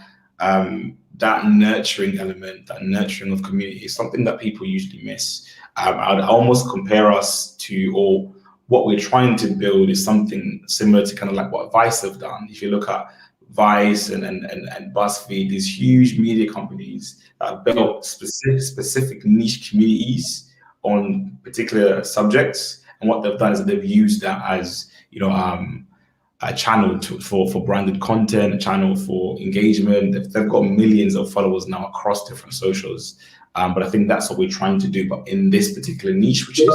that nurturing element, that nurturing of community is something that people usually miss. I'd almost compare us to, or what we're trying to build is something similar to kind of like what Vice have done. If you look at Vice and BuzzFeed, these huge media companies that have built specific niche communities on particular subjects, and what they've done is that they've used that as a channel for branded content, a channel for engagement. They've got millions of followers now across different socials. But I think that's what we're trying to do. But in this particular niche, which is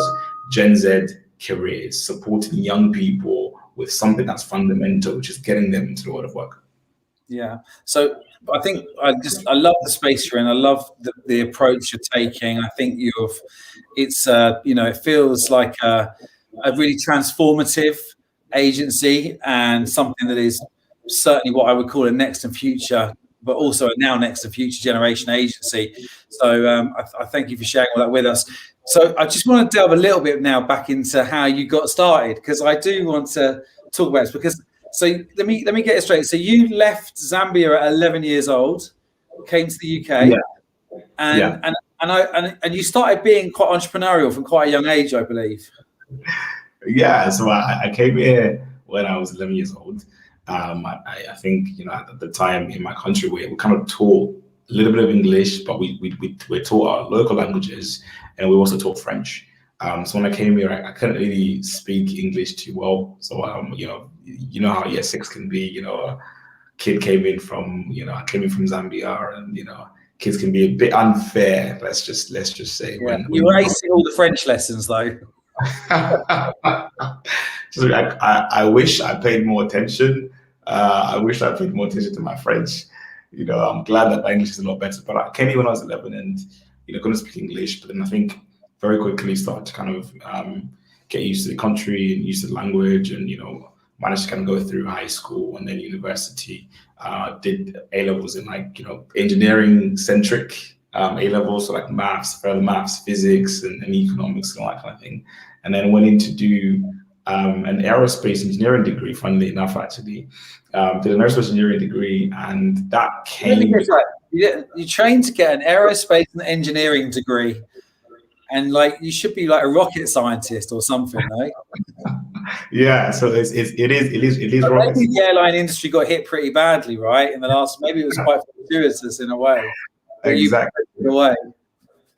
Gen Z careers, supporting young people with something that's fundamental, which is getting them into the world of work.
Yeah. So I think I love the space you're in. I love the approach you're taking. I think it feels like a really transformative agency and something that is certainly what I would call a next and future, but also a now next and future generation agency. So I thank you for sharing all that with us. So I just want to delve a little bit now back into how you got started, because I do want to talk about this. So let me get it straight. So you left Zambia at 11 years old, came to the UK, and you started being quite entrepreneurial from quite a young age, I believe.
Yeah, so I came here when I was 11 years old. I think at the time in my country we kind of taught a little bit of English, but we taught our local languages, and we also taught French. So when I came here, I couldn't really speak English too well. So you know how year 6 can be. A kid came in from I came in from Zambia, and kids can be a bit unfair. Let's just say.
Yeah. You were acing all the French lessons though.
So I wish I paid more attention. I wish I paid more attention to my French. I'm glad that my English is a lot better. But I came here when I was 11 and couldn't speak English. But then I think very quickly started to kind of get used to the country and used to the language, and managed to kind of go through high school and then university. Did A levels in engineering centric A levels, so like further maths, physics, and economics and all that kind of thing. And then went in to do an aerospace engineering degree, funnily enough, actually. Did an aerospace engineering degree, and that came...
You trained to get an aerospace and engineering degree, and you should be like a rocket scientist or something, right?
Yeah, so it is rocket.
Maybe the airline industry got hit pretty badly, right? In the last, maybe it was quite fortuitous in a way.
Exactly.
Away.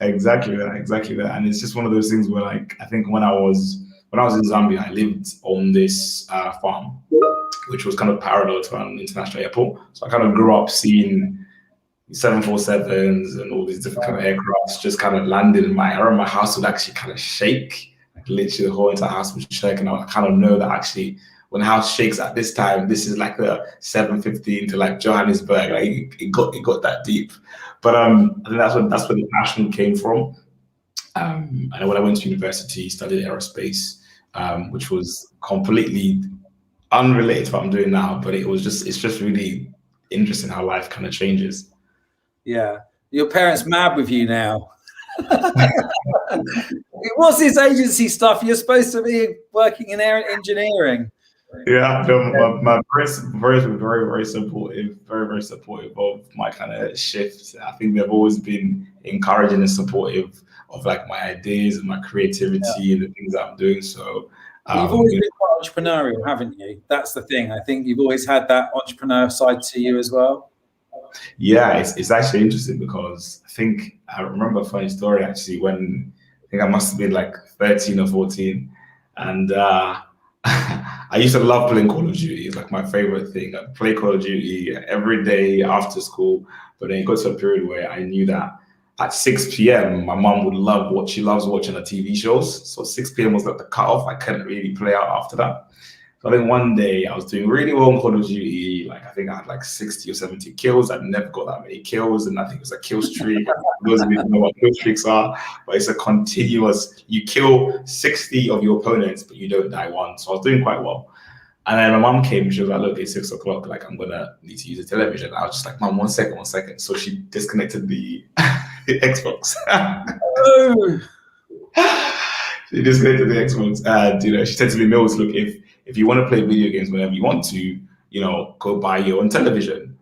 Exactly that. And it's just one of those things where, like, I think when I was in Zambia, I lived on this farm, which was kind of parallel to an international airport. So I kind of grew up seeing 747s and all these different kind of aircrafts just kind of landed in I remember my house would actually kind of shake. Like literally the whole entire house would shake. And I kind of know that actually when the house shakes at this time, this is like the 7:15 to like Johannesburg. Like it got that deep. But I think that's where the passion came from. And when I went to university, studied aerospace, which was completely unrelated to what I'm doing now. But it's just really interesting how life kind of changes.
Yeah, your parents mad with you now. What's this agency stuff? You're supposed to be working in air engineering.
Yeah, no, my parents were very supportive, very supportive of my kind of shift. I think they've always been encouraging and supportive of like my ideas and my creativity and the things that I'm doing. So
you've always been quite entrepreneurial, haven't you? That's the thing. I think you've always had that entrepreneur side to you as well.
Yeah, it's actually interesting because I remember a funny story actually when I think I must have been like 13 or 14, and I used to love playing Call of Duty. It's like my favorite thing. I play Call of Duty every day after school, but then it got to a period where I knew that at 6 p.m. my mom would love what she loves watching the TV shows. So 6 p.m. was like the cutoff. I couldn't really play out after that. So I think one day I was doing really well in Call of Duty. Like I think I had like 60 or 70 kills. I've never got that many kills, and I think it was a kill streak. Those of you know what kill streaks are, but it's a continuous. You kill 60 of your opponents, but you don't die once. So I was doing quite well. And then my mom came. She was like, "Look, it's 6 o'clock. Like I'm gonna need to use the television." I was just like, "Mom, 1 second." So she disconnected the Xbox.
Oh.
She disconnected the Xbox, and she said to me, "Mills, look, if you want to play video games whenever you want to, go buy your own television."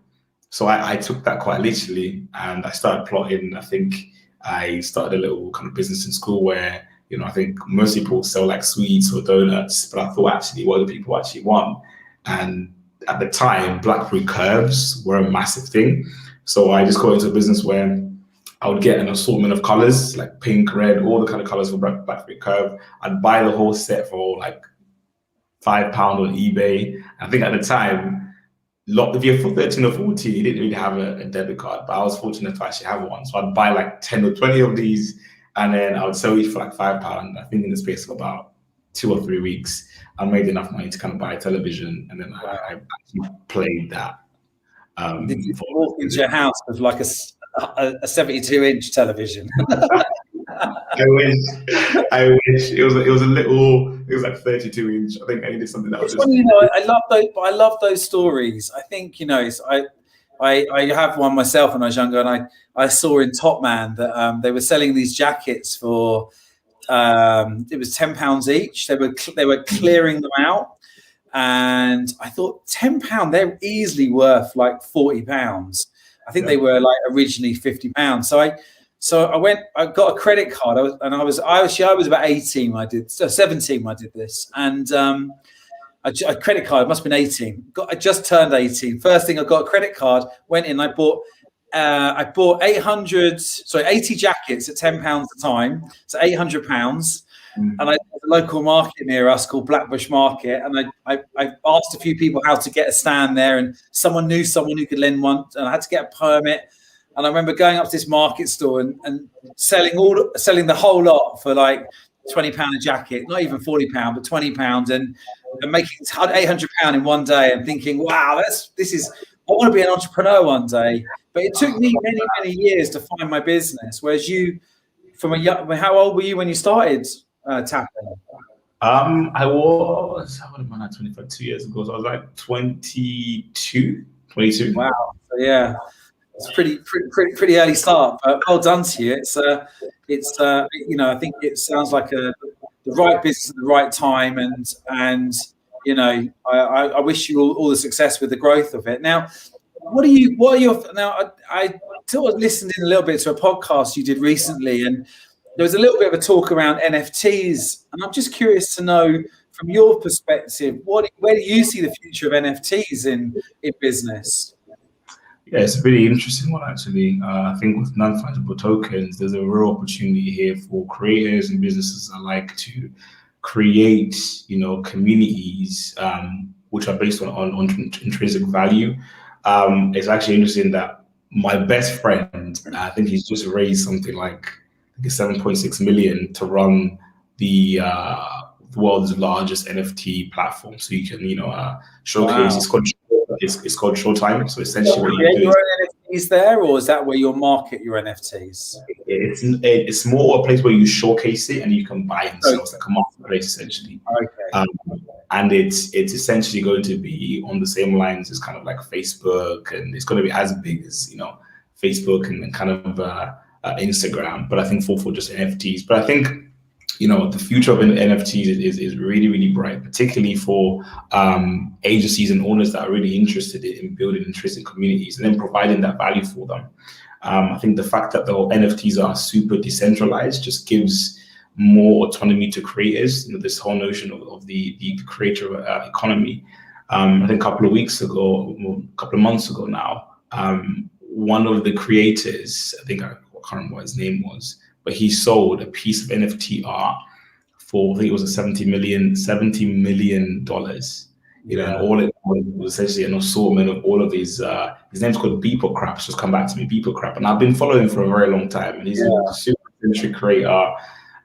So I took that quite literally, and I started plotting. I think I started a little kind of business in school where, I think most people sell like sweets or donuts, but I thought actually what do people actually want? And at the time, BlackBerry curves were a massive thing. So I just got into a business where I would get an assortment of colors, like pink, red, all the kind of colors for BlackBerry curve. I'd buy the whole set for like £5 on eBay. I think at the time, if you're 13 or 14, you didn't really have a debit card, but I was fortunate to actually have one. So I'd buy like 10 or 20 of these, and then I would sell each for like £5. I think in the space of about 2 or 3 weeks, I made enough money to kind of buy a television, and then I actually played that.
Did you walk into your house with like a 72-inch television?
I wish it was like 32-inch. I think I needed something that was just.
I love those stories. I think I have one myself when I was younger, and I saw in Top Man that they were selling these jackets for it was £10 each. They were clearing them out, and I thought £10 they're easily worth like £40. I think they were like originally £50. So I got a credit card. I was about 18 when I did, 17 when I did this, and a credit card. It must have been 18. I just turned 18. First thing, I got a credit card. Went in. I bought 80 jackets at £10 a time. So £800. And I had a local market near us called Blackbush Market, and I asked a few people how to get a stand there, and someone knew someone who could lend one, and I had to get a permit. And I remember going up to this market store and selling the whole lot for like £20 a jacket, not even £40, but £20, and making £800 in one day, and thinking, wow, I want to be an entrepreneur one day. But it took me many, many years to find my business. Whereas you, how old were you when you started tapping?
I was 25 2 years ago, so I was like 22.
Wow. So yeah. It's pretty early start, but well done to you. I think it sounds like the right business at the right time, and I wish you all the success with the growth of it. Now, I sort of listened in a little bit to a podcast you did recently, and there was a little bit of a talk around NFTs, and I'm just curious to know from your perspective, where do you see the future of NFTs in business?
Yeah, it's a really interesting one, actually. I think with non-fungible tokens, there's a real opportunity here for creators and businesses alike to create, communities which are based on intrinsic value. It's actually interesting that my best friend, I think he's just raised something like 7.6 million to run the world's largest NFT platform. So you can, showcase.
Wow.
It's called Showtime. So essentially, what you
Create
do
your
is
own NFTs there, or is that where you market your NFTs?
it's more a place where you showcase it and you can buy and sell. It's like a marketplace essentially.
Okay.
And it's essentially going to be on the same lines as kind of like Facebook, and it's going to be as big as Facebook and kind of Instagram. But I think for just NFTs. But I think the future of NFTs is really, really bright, particularly for agencies and owners that are really interested in building intrinsic communities and then providing that value for them. I think the fact that the NFTs are super decentralized just gives more autonomy to creators. This whole notion of the creator economy. I think a couple of months ago now, one of the creators, I can't remember what his name was, but he sold a piece of NFT art for, I think it was $70 million. And all it was essentially an assortment of all of his name's called Beeple Crap. Just come back to me, Beeple Crap. And I've been following him for a very long time. And he's a super eccentric creator.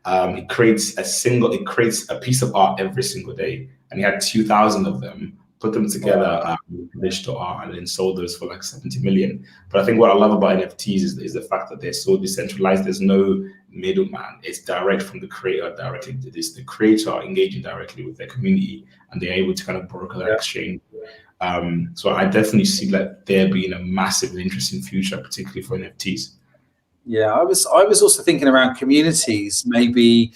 It creates a piece of art every single day. And he had 2,000 of them, put them together, digital art, and then sold those for like 70 million. But I think what I love about NFTs is the fact that they're so decentralized. There's no middleman. It's direct from the creator directly. It's the creator engaging directly with their community, and they're able to kind of broker that exchange. So I definitely see that there being a massive interesting future, particularly for NFTs.
Yeah, I was also thinking around communities, maybe.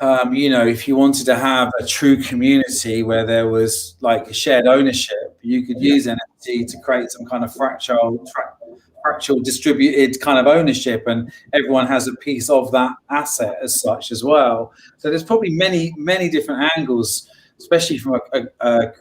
If you wanted to have a true community where there was like a shared ownership, you could use NFT to create some kind of fractal distributed kind of ownership, and everyone has a piece of that asset as such as well. So there's probably many different angles, especially from a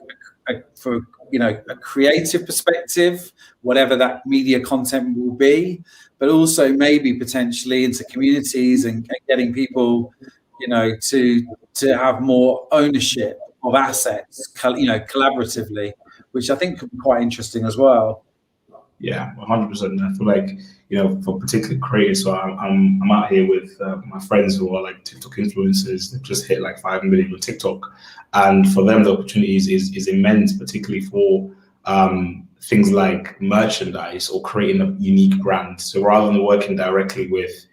creative perspective, whatever that media content will be, but also maybe potentially into communities and getting people to have more ownership of assets, collaboratively, which I think could be quite interesting as well.
Yeah, 100%. I feel like, for particular creators, so I'm out here with my friends who are like TikTok influencers. They've just hit like 5 million on TikTok. And for them, the opportunities is immense, particularly for things like merchandise or creating a unique brand. So rather than working directly with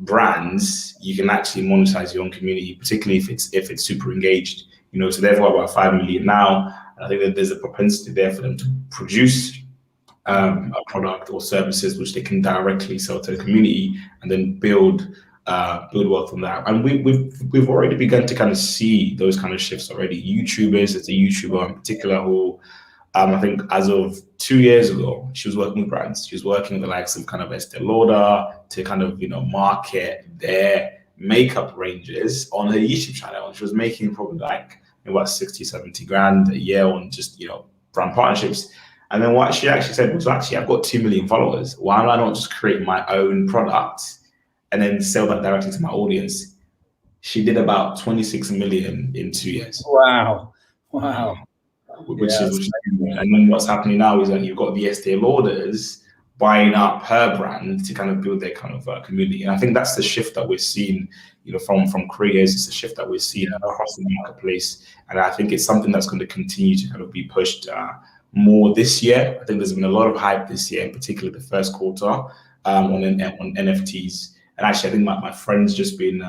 brands, you can actually monetize your own community, particularly if it's super engaged. So they've got about 5 million now. And I think that there's a propensity there for them to produce a product or services which they can directly sell to the community and then build wealth from that. And we've already begun to kind of see those kind of shifts already. YouTubers, it's a YouTuber in particular who I think as of 2 years ago, she was working with brands. She was working with the likes of kind of Estee Lauder to kind of, market their makeup ranges on her YouTube channel. And she was making probably like about 60, 70 grand a year on just, brand partnerships. And then what she actually said was, I've got 2 million followers. Why don't I not just create my own product and then sell that directly to my audience? She did about 26 million in 2 years.
Wow.
Which is and then what's happening now is that you've got the Estee Lauders buying up her brand to kind of build their kind of community. And I think that's the shift that we're seeing, from creators. It's a shift that we're seeing across the marketplace. And I think it's something that's going to continue to kind of be pushed more this year. I think there's been a lot of hype this year, in particular the first quarter on NFTs. And actually, I think my friend's just been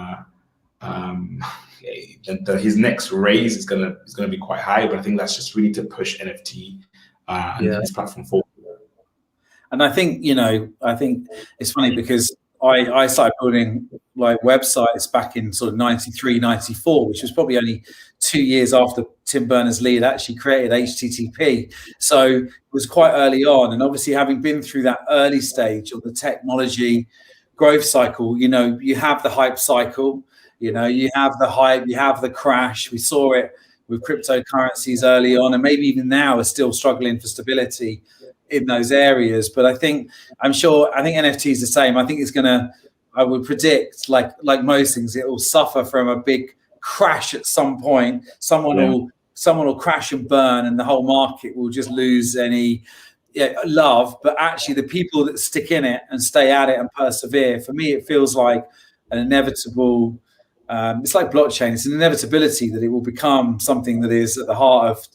his next raise is gonna be quite high, but I think that's just really to push NFT and his platform forward.
And I think it's funny because I started building like websites back in sort of 93, 94, which was probably only 2 years after Tim Berners-Lee had actually created HTTP. So it was quite early on. And obviously having been through that early stage of the technology growth cycle, you have the hype cycle, you have the hype, you have the crash. We saw it with cryptocurrencies early on, and maybe even now are still struggling for stability in those areas. But I think NFT is the same. I think it's gonna. I would predict, like most things, it will suffer from a big crash at some point. Someone will crash and burn, and the whole market will just lose any love. But actually, the people that stick in it and stay at it and persevere, for me, it feels like an inevitable. It's like blockchain. It's an inevitability that it will become something that is at the heart of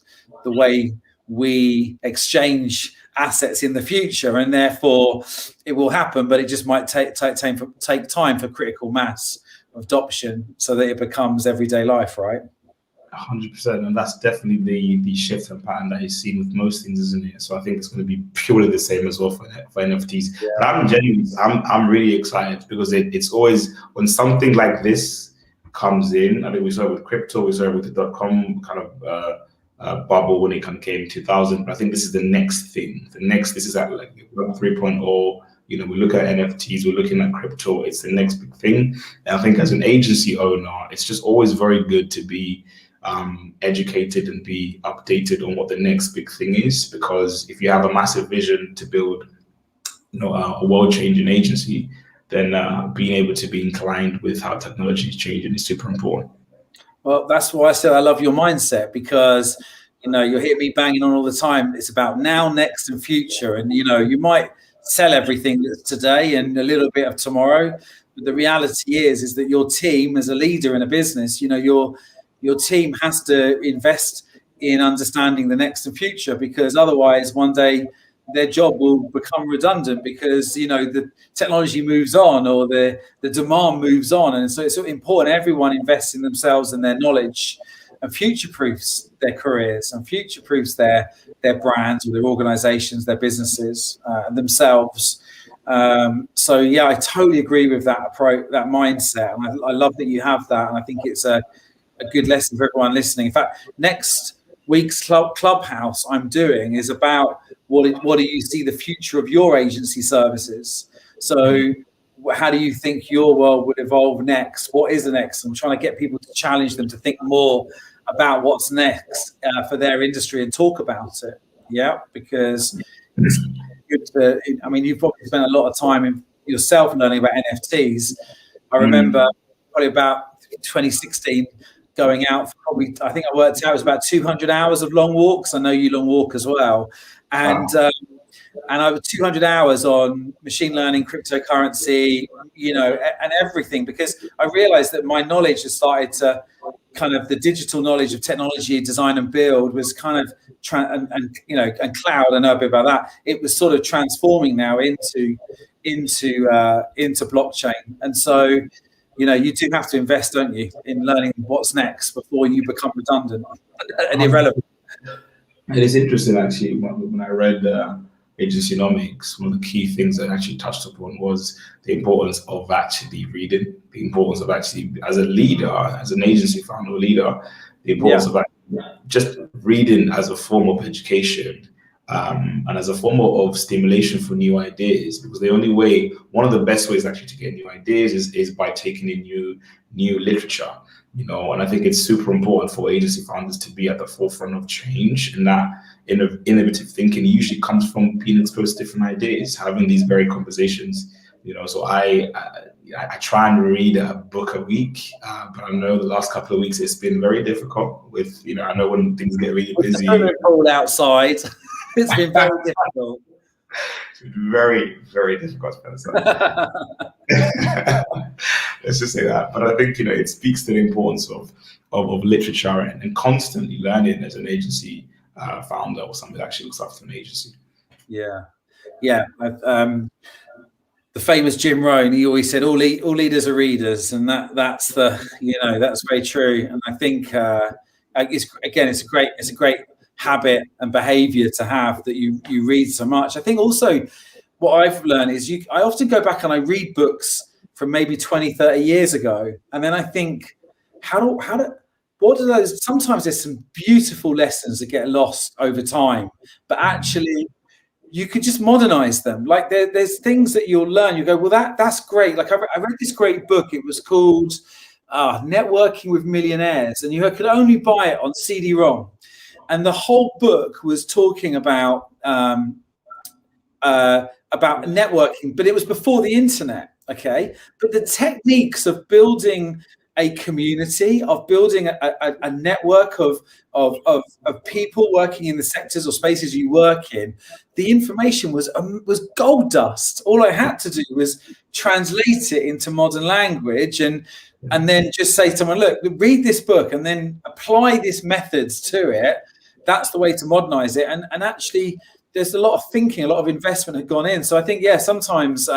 the way we exchange assets in the future, and therefore it will happen, but it just might take time for critical mass adoption so that it becomes everyday life, right?
100%, and that's definitely the shift and pattern that is seen with most things, isn't it? So I think it's going to be purely the same as well for NFTs. Yeah. But I'm really excited because it's always when something like this comes in. I think we saw it with crypto, we saw it with the .com kind of bubble when it kind of came in 2000. But I think this is the next thing. This is at like Web 3.0. You know, we look at NFTs, we're looking at crypto. It's the next big thing. And I think as an agency owner, it's just always very good to be educated and be updated on what the next big thing is. Because if you have a massive vision to build, a world-changing agency, then being able to be inclined with how technology is changing is super important.
Well, that's why I said I love your mindset, because you'll hear me banging on all the time. It's about now, next, and future. And you might sell everything today and a little bit of tomorrow, but the reality is that your team, as a leader in a business, your team has to invest in understanding the next and future, because otherwise one day their job will become redundant because the technology moves on or the demand moves on. And so it's important everyone invests in themselves and their knowledge and future-proofs their careers and future-proofs their brands or their organizations, their businesses, themselves. So yeah, I totally agree with that approach, that mindset. And I love that you have that. And I think it's a good lesson for everyone listening. In fact, next week's Clubhouse I'm doing is about what do you see the future of your agency services? So how do you think your world would evolve next? What is the next? I'm trying to get people to challenge them to think more about what's next for their industry and talk about it. Yeah, because it's good to, you've probably spent a lot of time in yourself learning about NFTs. I remember probably about 2016 going out for I think I worked out it was about 200 hours of long walks. I know you long walk as well. And wow. And I was 200 hours on machine learning, cryptocurrency, and everything, because I realized that my knowledge has started to kind of, the digital knowledge of technology, design and build was kind of, and cloud, I know a bit about that. It was sort of transforming now into blockchain. And so, you do have to invest, don't you, in learning what's next before you become redundant and irrelevant.
And it's interesting, actually, when I read Agencynomics, one of the key things that I actually touched upon was the importance of actually reading, the importance of actually, as a leader, as an agency founder or leader, the importance of just reading as a form of education and as a form of stimulation for new ideas. Because one of the best ways actually to get new ideas is by taking in new literature. And I think it's super important for agency founders to be at the forefront of change, and that innovative thinking usually comes from being exposed to different ideas, having these very conversations. So I try and read a book a week, but I know the last couple of weeks it's been very difficult. With I know when things get really busy.
It's been cold outside. It's been very difficult.
It's been very, very difficult to understand. Let's just say that. But I think it speaks to the importance of literature and constantly learning as an agency founder or somebody that actually looks after an agency.
Yeah. The famous Jim Rohn, he always said all leaders are readers, and that's that's very true. And I think it's a great habit and behavior to have, that you read so much. I think also what I've learned is I often go back and I read books from maybe 20, 30 years ago. And then I think, what are those? Sometimes there's some beautiful lessons that get lost over time, but actually you could just modernize them. Like there's things that you'll learn. You go, well, that's great. Like I read this great book. It was called Networking with Millionaires, and you could only buy it on CD-ROM. And the whole book was talking about about networking, but it was before the internet. Okay, but the techniques of building a community, of building a network of people working in the sectors or spaces you work in, the information was gold dust. All I had to do was translate it into modern language and then just say to someone, look, read this book and then apply these methods to it. That's the way to modernize it. And actually, there's a lot of thinking, a lot of investment had gone in. So I think, sometimes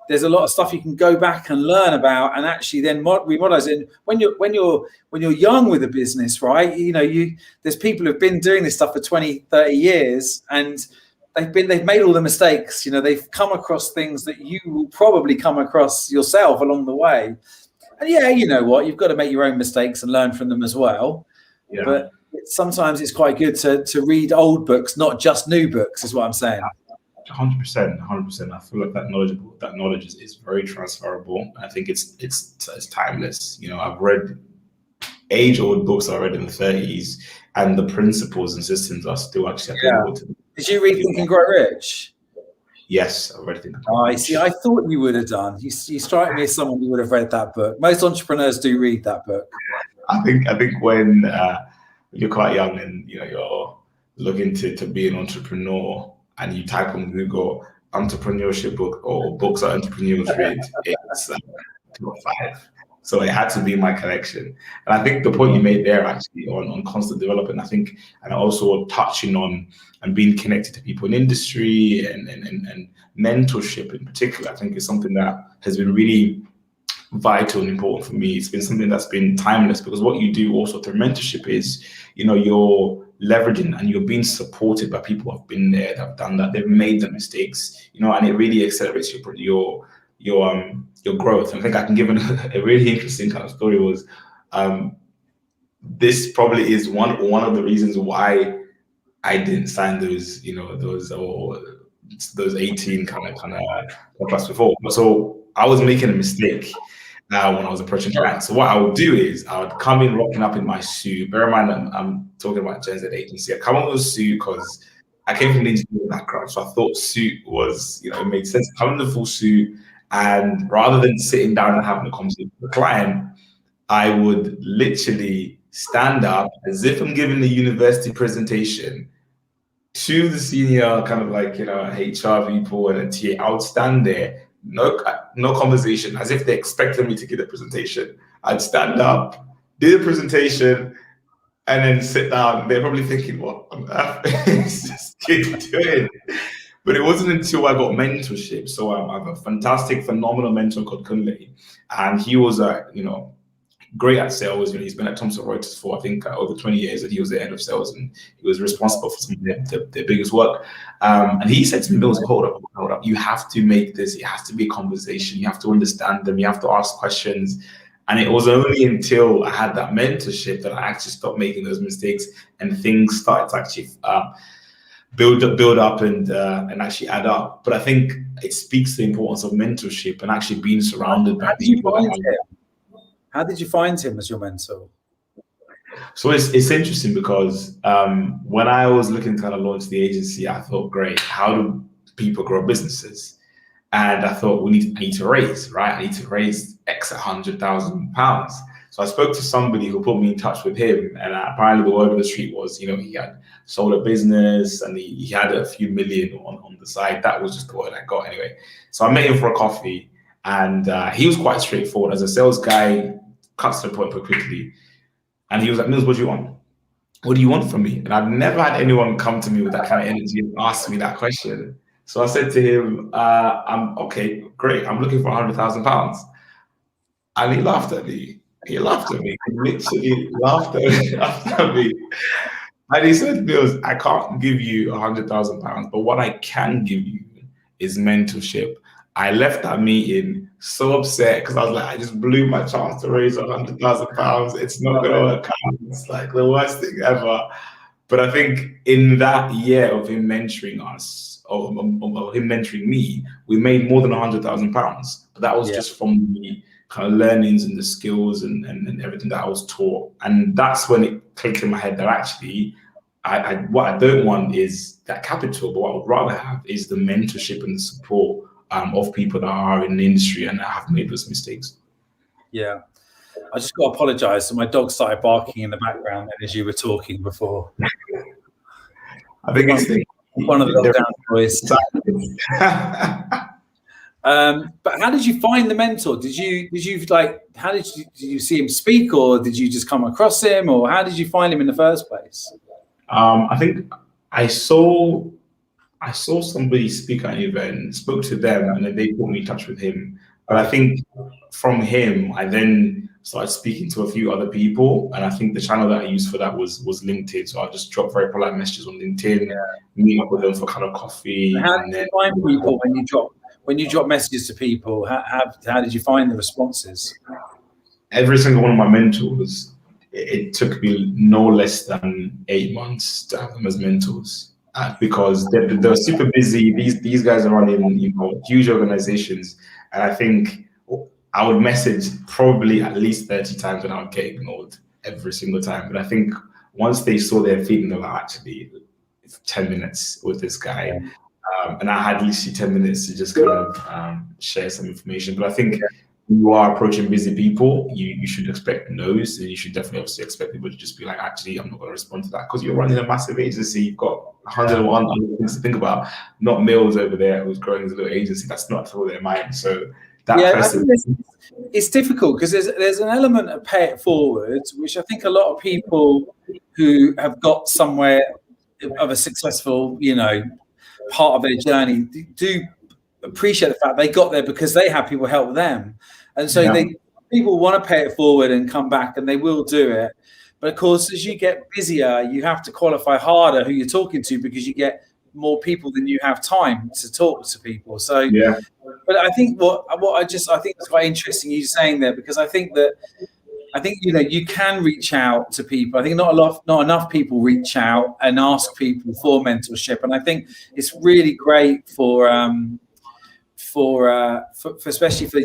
there's a lot of stuff you can go back and learn about, and actually then remodernize it. When you're young with a business, right? There's people who've been doing this stuff for 20, 30 years, and they've made all the mistakes. They've come across things that you will probably come across yourself along the way. And you know what? You've got to make your own mistakes and learn from them as well. Yeah. But sometimes it's quite good to read old books, not just new books, is what I'm saying.
100%. I feel like that knowledge is very transferable. I think it's timeless. I've read age-old books I read in the 30s, and the principles and systems are still actually applicable to me.
Did you read Think and Grow Rich?
Yes, I read Think and Grow Rich.
See, I thought you would have done. You strike me as someone who would have read that book. Most entrepreneurs do read that book.
I think when you're quite young and you're looking to be an entrepreneur, and you type on Google entrepreneurship book or books on entrepreneurs read, it's 2 or 5. So it had to be my collection. And I think the point you made there actually on constant development, I think, and also touching on and being connected to people in industry and mentorship in particular, I think is something that has been really vital and important for me. It's been something that's been timeless, because what you do also through mentorship is, you're leveraging and you're being supported by people who have been there, that have done that, they've made the mistakes, and it really accelerates your growth. And I think I can give a really interesting kind of story. Was this probably is one of the reasons why I didn't sign those 18 kind of contracts before. So I was making a mistake when I was approaching clients. So what I would do is I would come in rocking up in my suit. Bear in mind, I'm talking about Gen Z agency. I come on with a suit because I came from the engineering background, so I thought suit was, it made sense. Come in the full suit, and rather than sitting down and having a conversation with the client, I would literally stand up as if I'm giving the university presentation to the senior kind of HR people and a TA. I would stand there. No conversation, as if they expected me to give a presentation. I'd stand up, do the presentation, and then sit down. They're probably thinking, what on earth is this kid doing? But it wasn't until I got mentorship. So I have a fantastic, phenomenal mentor called Kunle, and he was great at sales. He's been at Thomson Reuters for I think over 20 years, and he was the head of sales, and he was responsible for some of their biggest work. And he said to me, Mills, hold up, you have to make this, it has to be a conversation, you have to understand them, you have to ask questions. And it was only until I had that mentorship that I actually stopped making those mistakes, and things started to actually build up and actually add up. But I think it speaks to the importance of mentorship and actually being surrounded by people.
How did you find him as your mentor?
So it's interesting because when I was looking to kind of launch the agency, I thought, great, how do people grow businesses? And I thought, I need to raise, right? I need to raise X £100,000. So I spoke to somebody who put me in touch with him, and apparently the word on the street was, he had sold a business and he had a few million on the side. That was just the word I got anyway. So I met him for a coffee, and he was quite straightforward. As a sales guy, cuts to the point pretty quickly. And he was like, Mills, what do you want? What do you want from me? And I've never had anyone come to me with that kind of energy and ask me that question. So I said to him, I'm okay, great. I'm looking for £100,000. And he laughed at me. He literally laughed at me. And he said, Mills, I can't give you £100,000, but what I can give you is mentorship. I left that meeting so upset because I was like, I just blew my chance to raise £100,000. It's not going to work out. It's like the worst thing ever. But I think in that year of him mentoring us, or him mentoring me, we made more than £100,000. But that was just from the kind of learnings and the skills and everything that I was taught. And that's when it clicked in my head that actually what I don't want is that capital, but what I would rather have is the mentorship and the support of people that are in the industry and that have made those mistakes.
Yeah. I just got to apologise. So my dog started barking in the background as you were talking before.
I think it's
one of the lockdown boys. But how did you find the mentor? Did you like? How did you see him speak, or did you just come across him, or how did you find him in the first place?
I think I saw somebody speak at an event, spoke to them, and then they put me in touch with him. But I think from him, I then started speaking to a few other people, and I think the channel that I used for that was LinkedIn. So I just dropped very polite messages on LinkedIn, meet up with them for kind of coffee.
How did you find people when you drop messages to people? How did you find the responses?
Every single one of my mentors, it took me no less than 8 months to have them as mentors. Because they're super busy. These guys are running, huge organizations, and I think I would message probably at least 30 times and I would get ignored every single time. But I think once they saw their feed and they were like, actually, it's 10 minutes with this guy, and I had literally 10 minutes to just kind of share some information. But I think when you are approaching busy people, you should expect no's, and you should definitely also expect people to just be like, actually, I'm not going to respond to that, because you're running a massive agency. You've got 101 other things to think about, not Mills over there who's growing as a little agency. That's not all their mind. So it's difficult because there's an element of pay it forward, which I think a lot of people who have got somewhere of a successful, part of their journey do appreciate the fact they got there because they have people help them. And so people want to pay it forward and come back, and they will do it. But of course, as you get busier, you have to qualify harder who you're talking to, because you get more people than you have time to talk to people. So, but I think I think it's quite interesting you saying there, because I think you can reach out to people. I think not enough people reach out and ask people for mentorship, and I think it's really great for especially for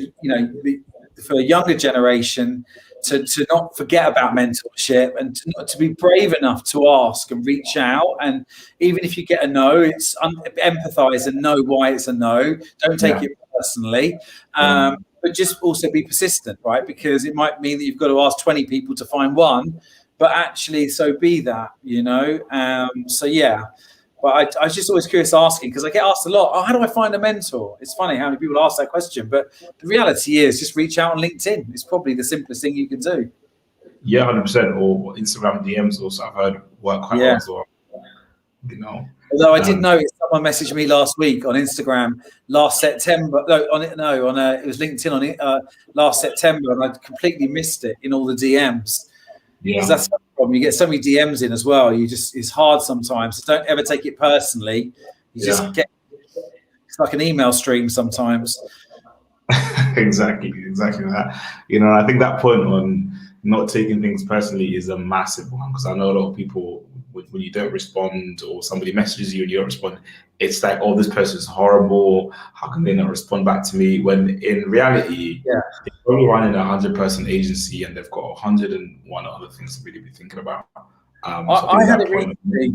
a younger generation to not forget about mentorship, and to be brave enough to ask and reach out. And even if you get a no, it's empathize and know why it's a no. Don't take it personally, but just also be persistent, right? Because it might mean that you've got to ask 20 people to find one, but actually, so be that, But I was just always curious asking, because I get asked a lot, how do I find a mentor? It's funny how many people ask that question, but the reality is just reach out on LinkedIn. It's probably the simplest thing you can do. Yeah, 100%. Or Instagram DMs also, I've heard work quite well as well.
Although I did notice someone messaged me last week on Instagram last September. It was LinkedIn on it last September, and I completely missed it in all the DMs. Because that's the problem. You get so many DMs in as well. It's hard sometimes. So don't ever take it personally. Just it's like an email stream sometimes.
Exactly that. I think that point on not taking things personally is a massive one, because I know a lot of people, when you don't respond, or somebody messages you and you don't respond, it's like, oh, this person's horrible. How can they not respond back to me? When in reality, they're only running a 100-person agency, and they've got 101 other things to really be thinking about.
I had it recently.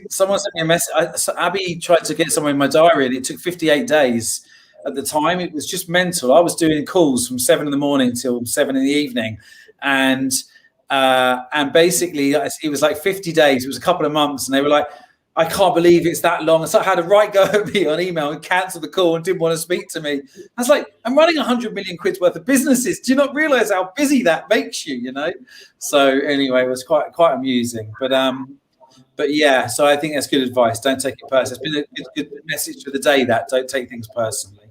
Someone sent me a message. So Abby tried to get someone in my diary, and it took 58 days. At the time, it was just mental. I was doing calls from 7 a.m. till 7 p.m. And basically it was like 50 days. It was a couple of months, and they were like, I can't believe it's that long. And so I had a right go at me on email and cancelled the call and didn't want to speak to me. I was like, I'm running 100 million quid worth of businesses. Do you not realize how busy that makes you, So anyway, it was quite amusing. But yeah, so I think that's good advice. Don't take it personally. It's been a good message for the day, that don't take things personally.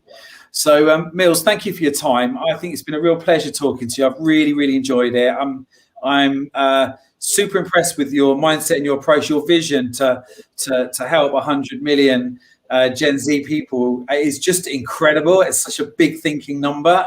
So Mills, thank you for your time. I think it's been a real pleasure talking to you. I've really, really enjoyed it. I'm super impressed with your mindset and your approach, your vision to help 100 million Gen Z people is just incredible. It's such a big thinking number,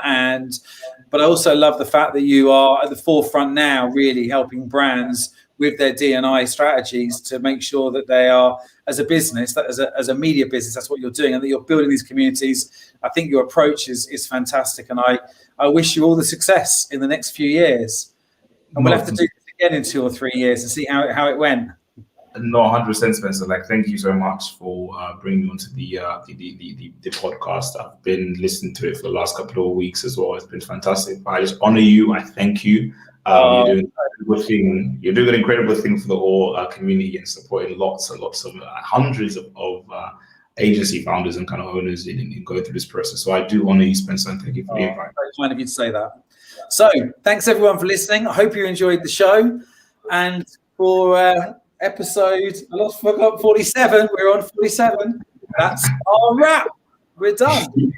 but I also love the fact that you are at the forefront now, really helping brands with their D&I strategies to make sure that they are, as a business, that as a media business, that's what you're doing, and that you're building these communities. I think your approach is fantastic, and I wish you all the success in the next few years. And we'll have to do this again in 2 or 3 years and see how it went.
No, 100%, Spencer. Like, thank you so much for bringing me onto the podcast. I've been listening to it for the last couple of weeks as well. It's been fantastic. I just honor you. I thank you. You're doing a good thing. You're doing an incredible thing for the whole community and supporting lots and lots of hundreds of agency founders and kind of owners in going through this process. So I do honor you, Spencer, and thank you for the invite.
Very kind of you to say that. So thanks everyone for listening. I hope you enjoyed the show. And for episode, I lost 47. We're on 47. That's our wrap. We're done.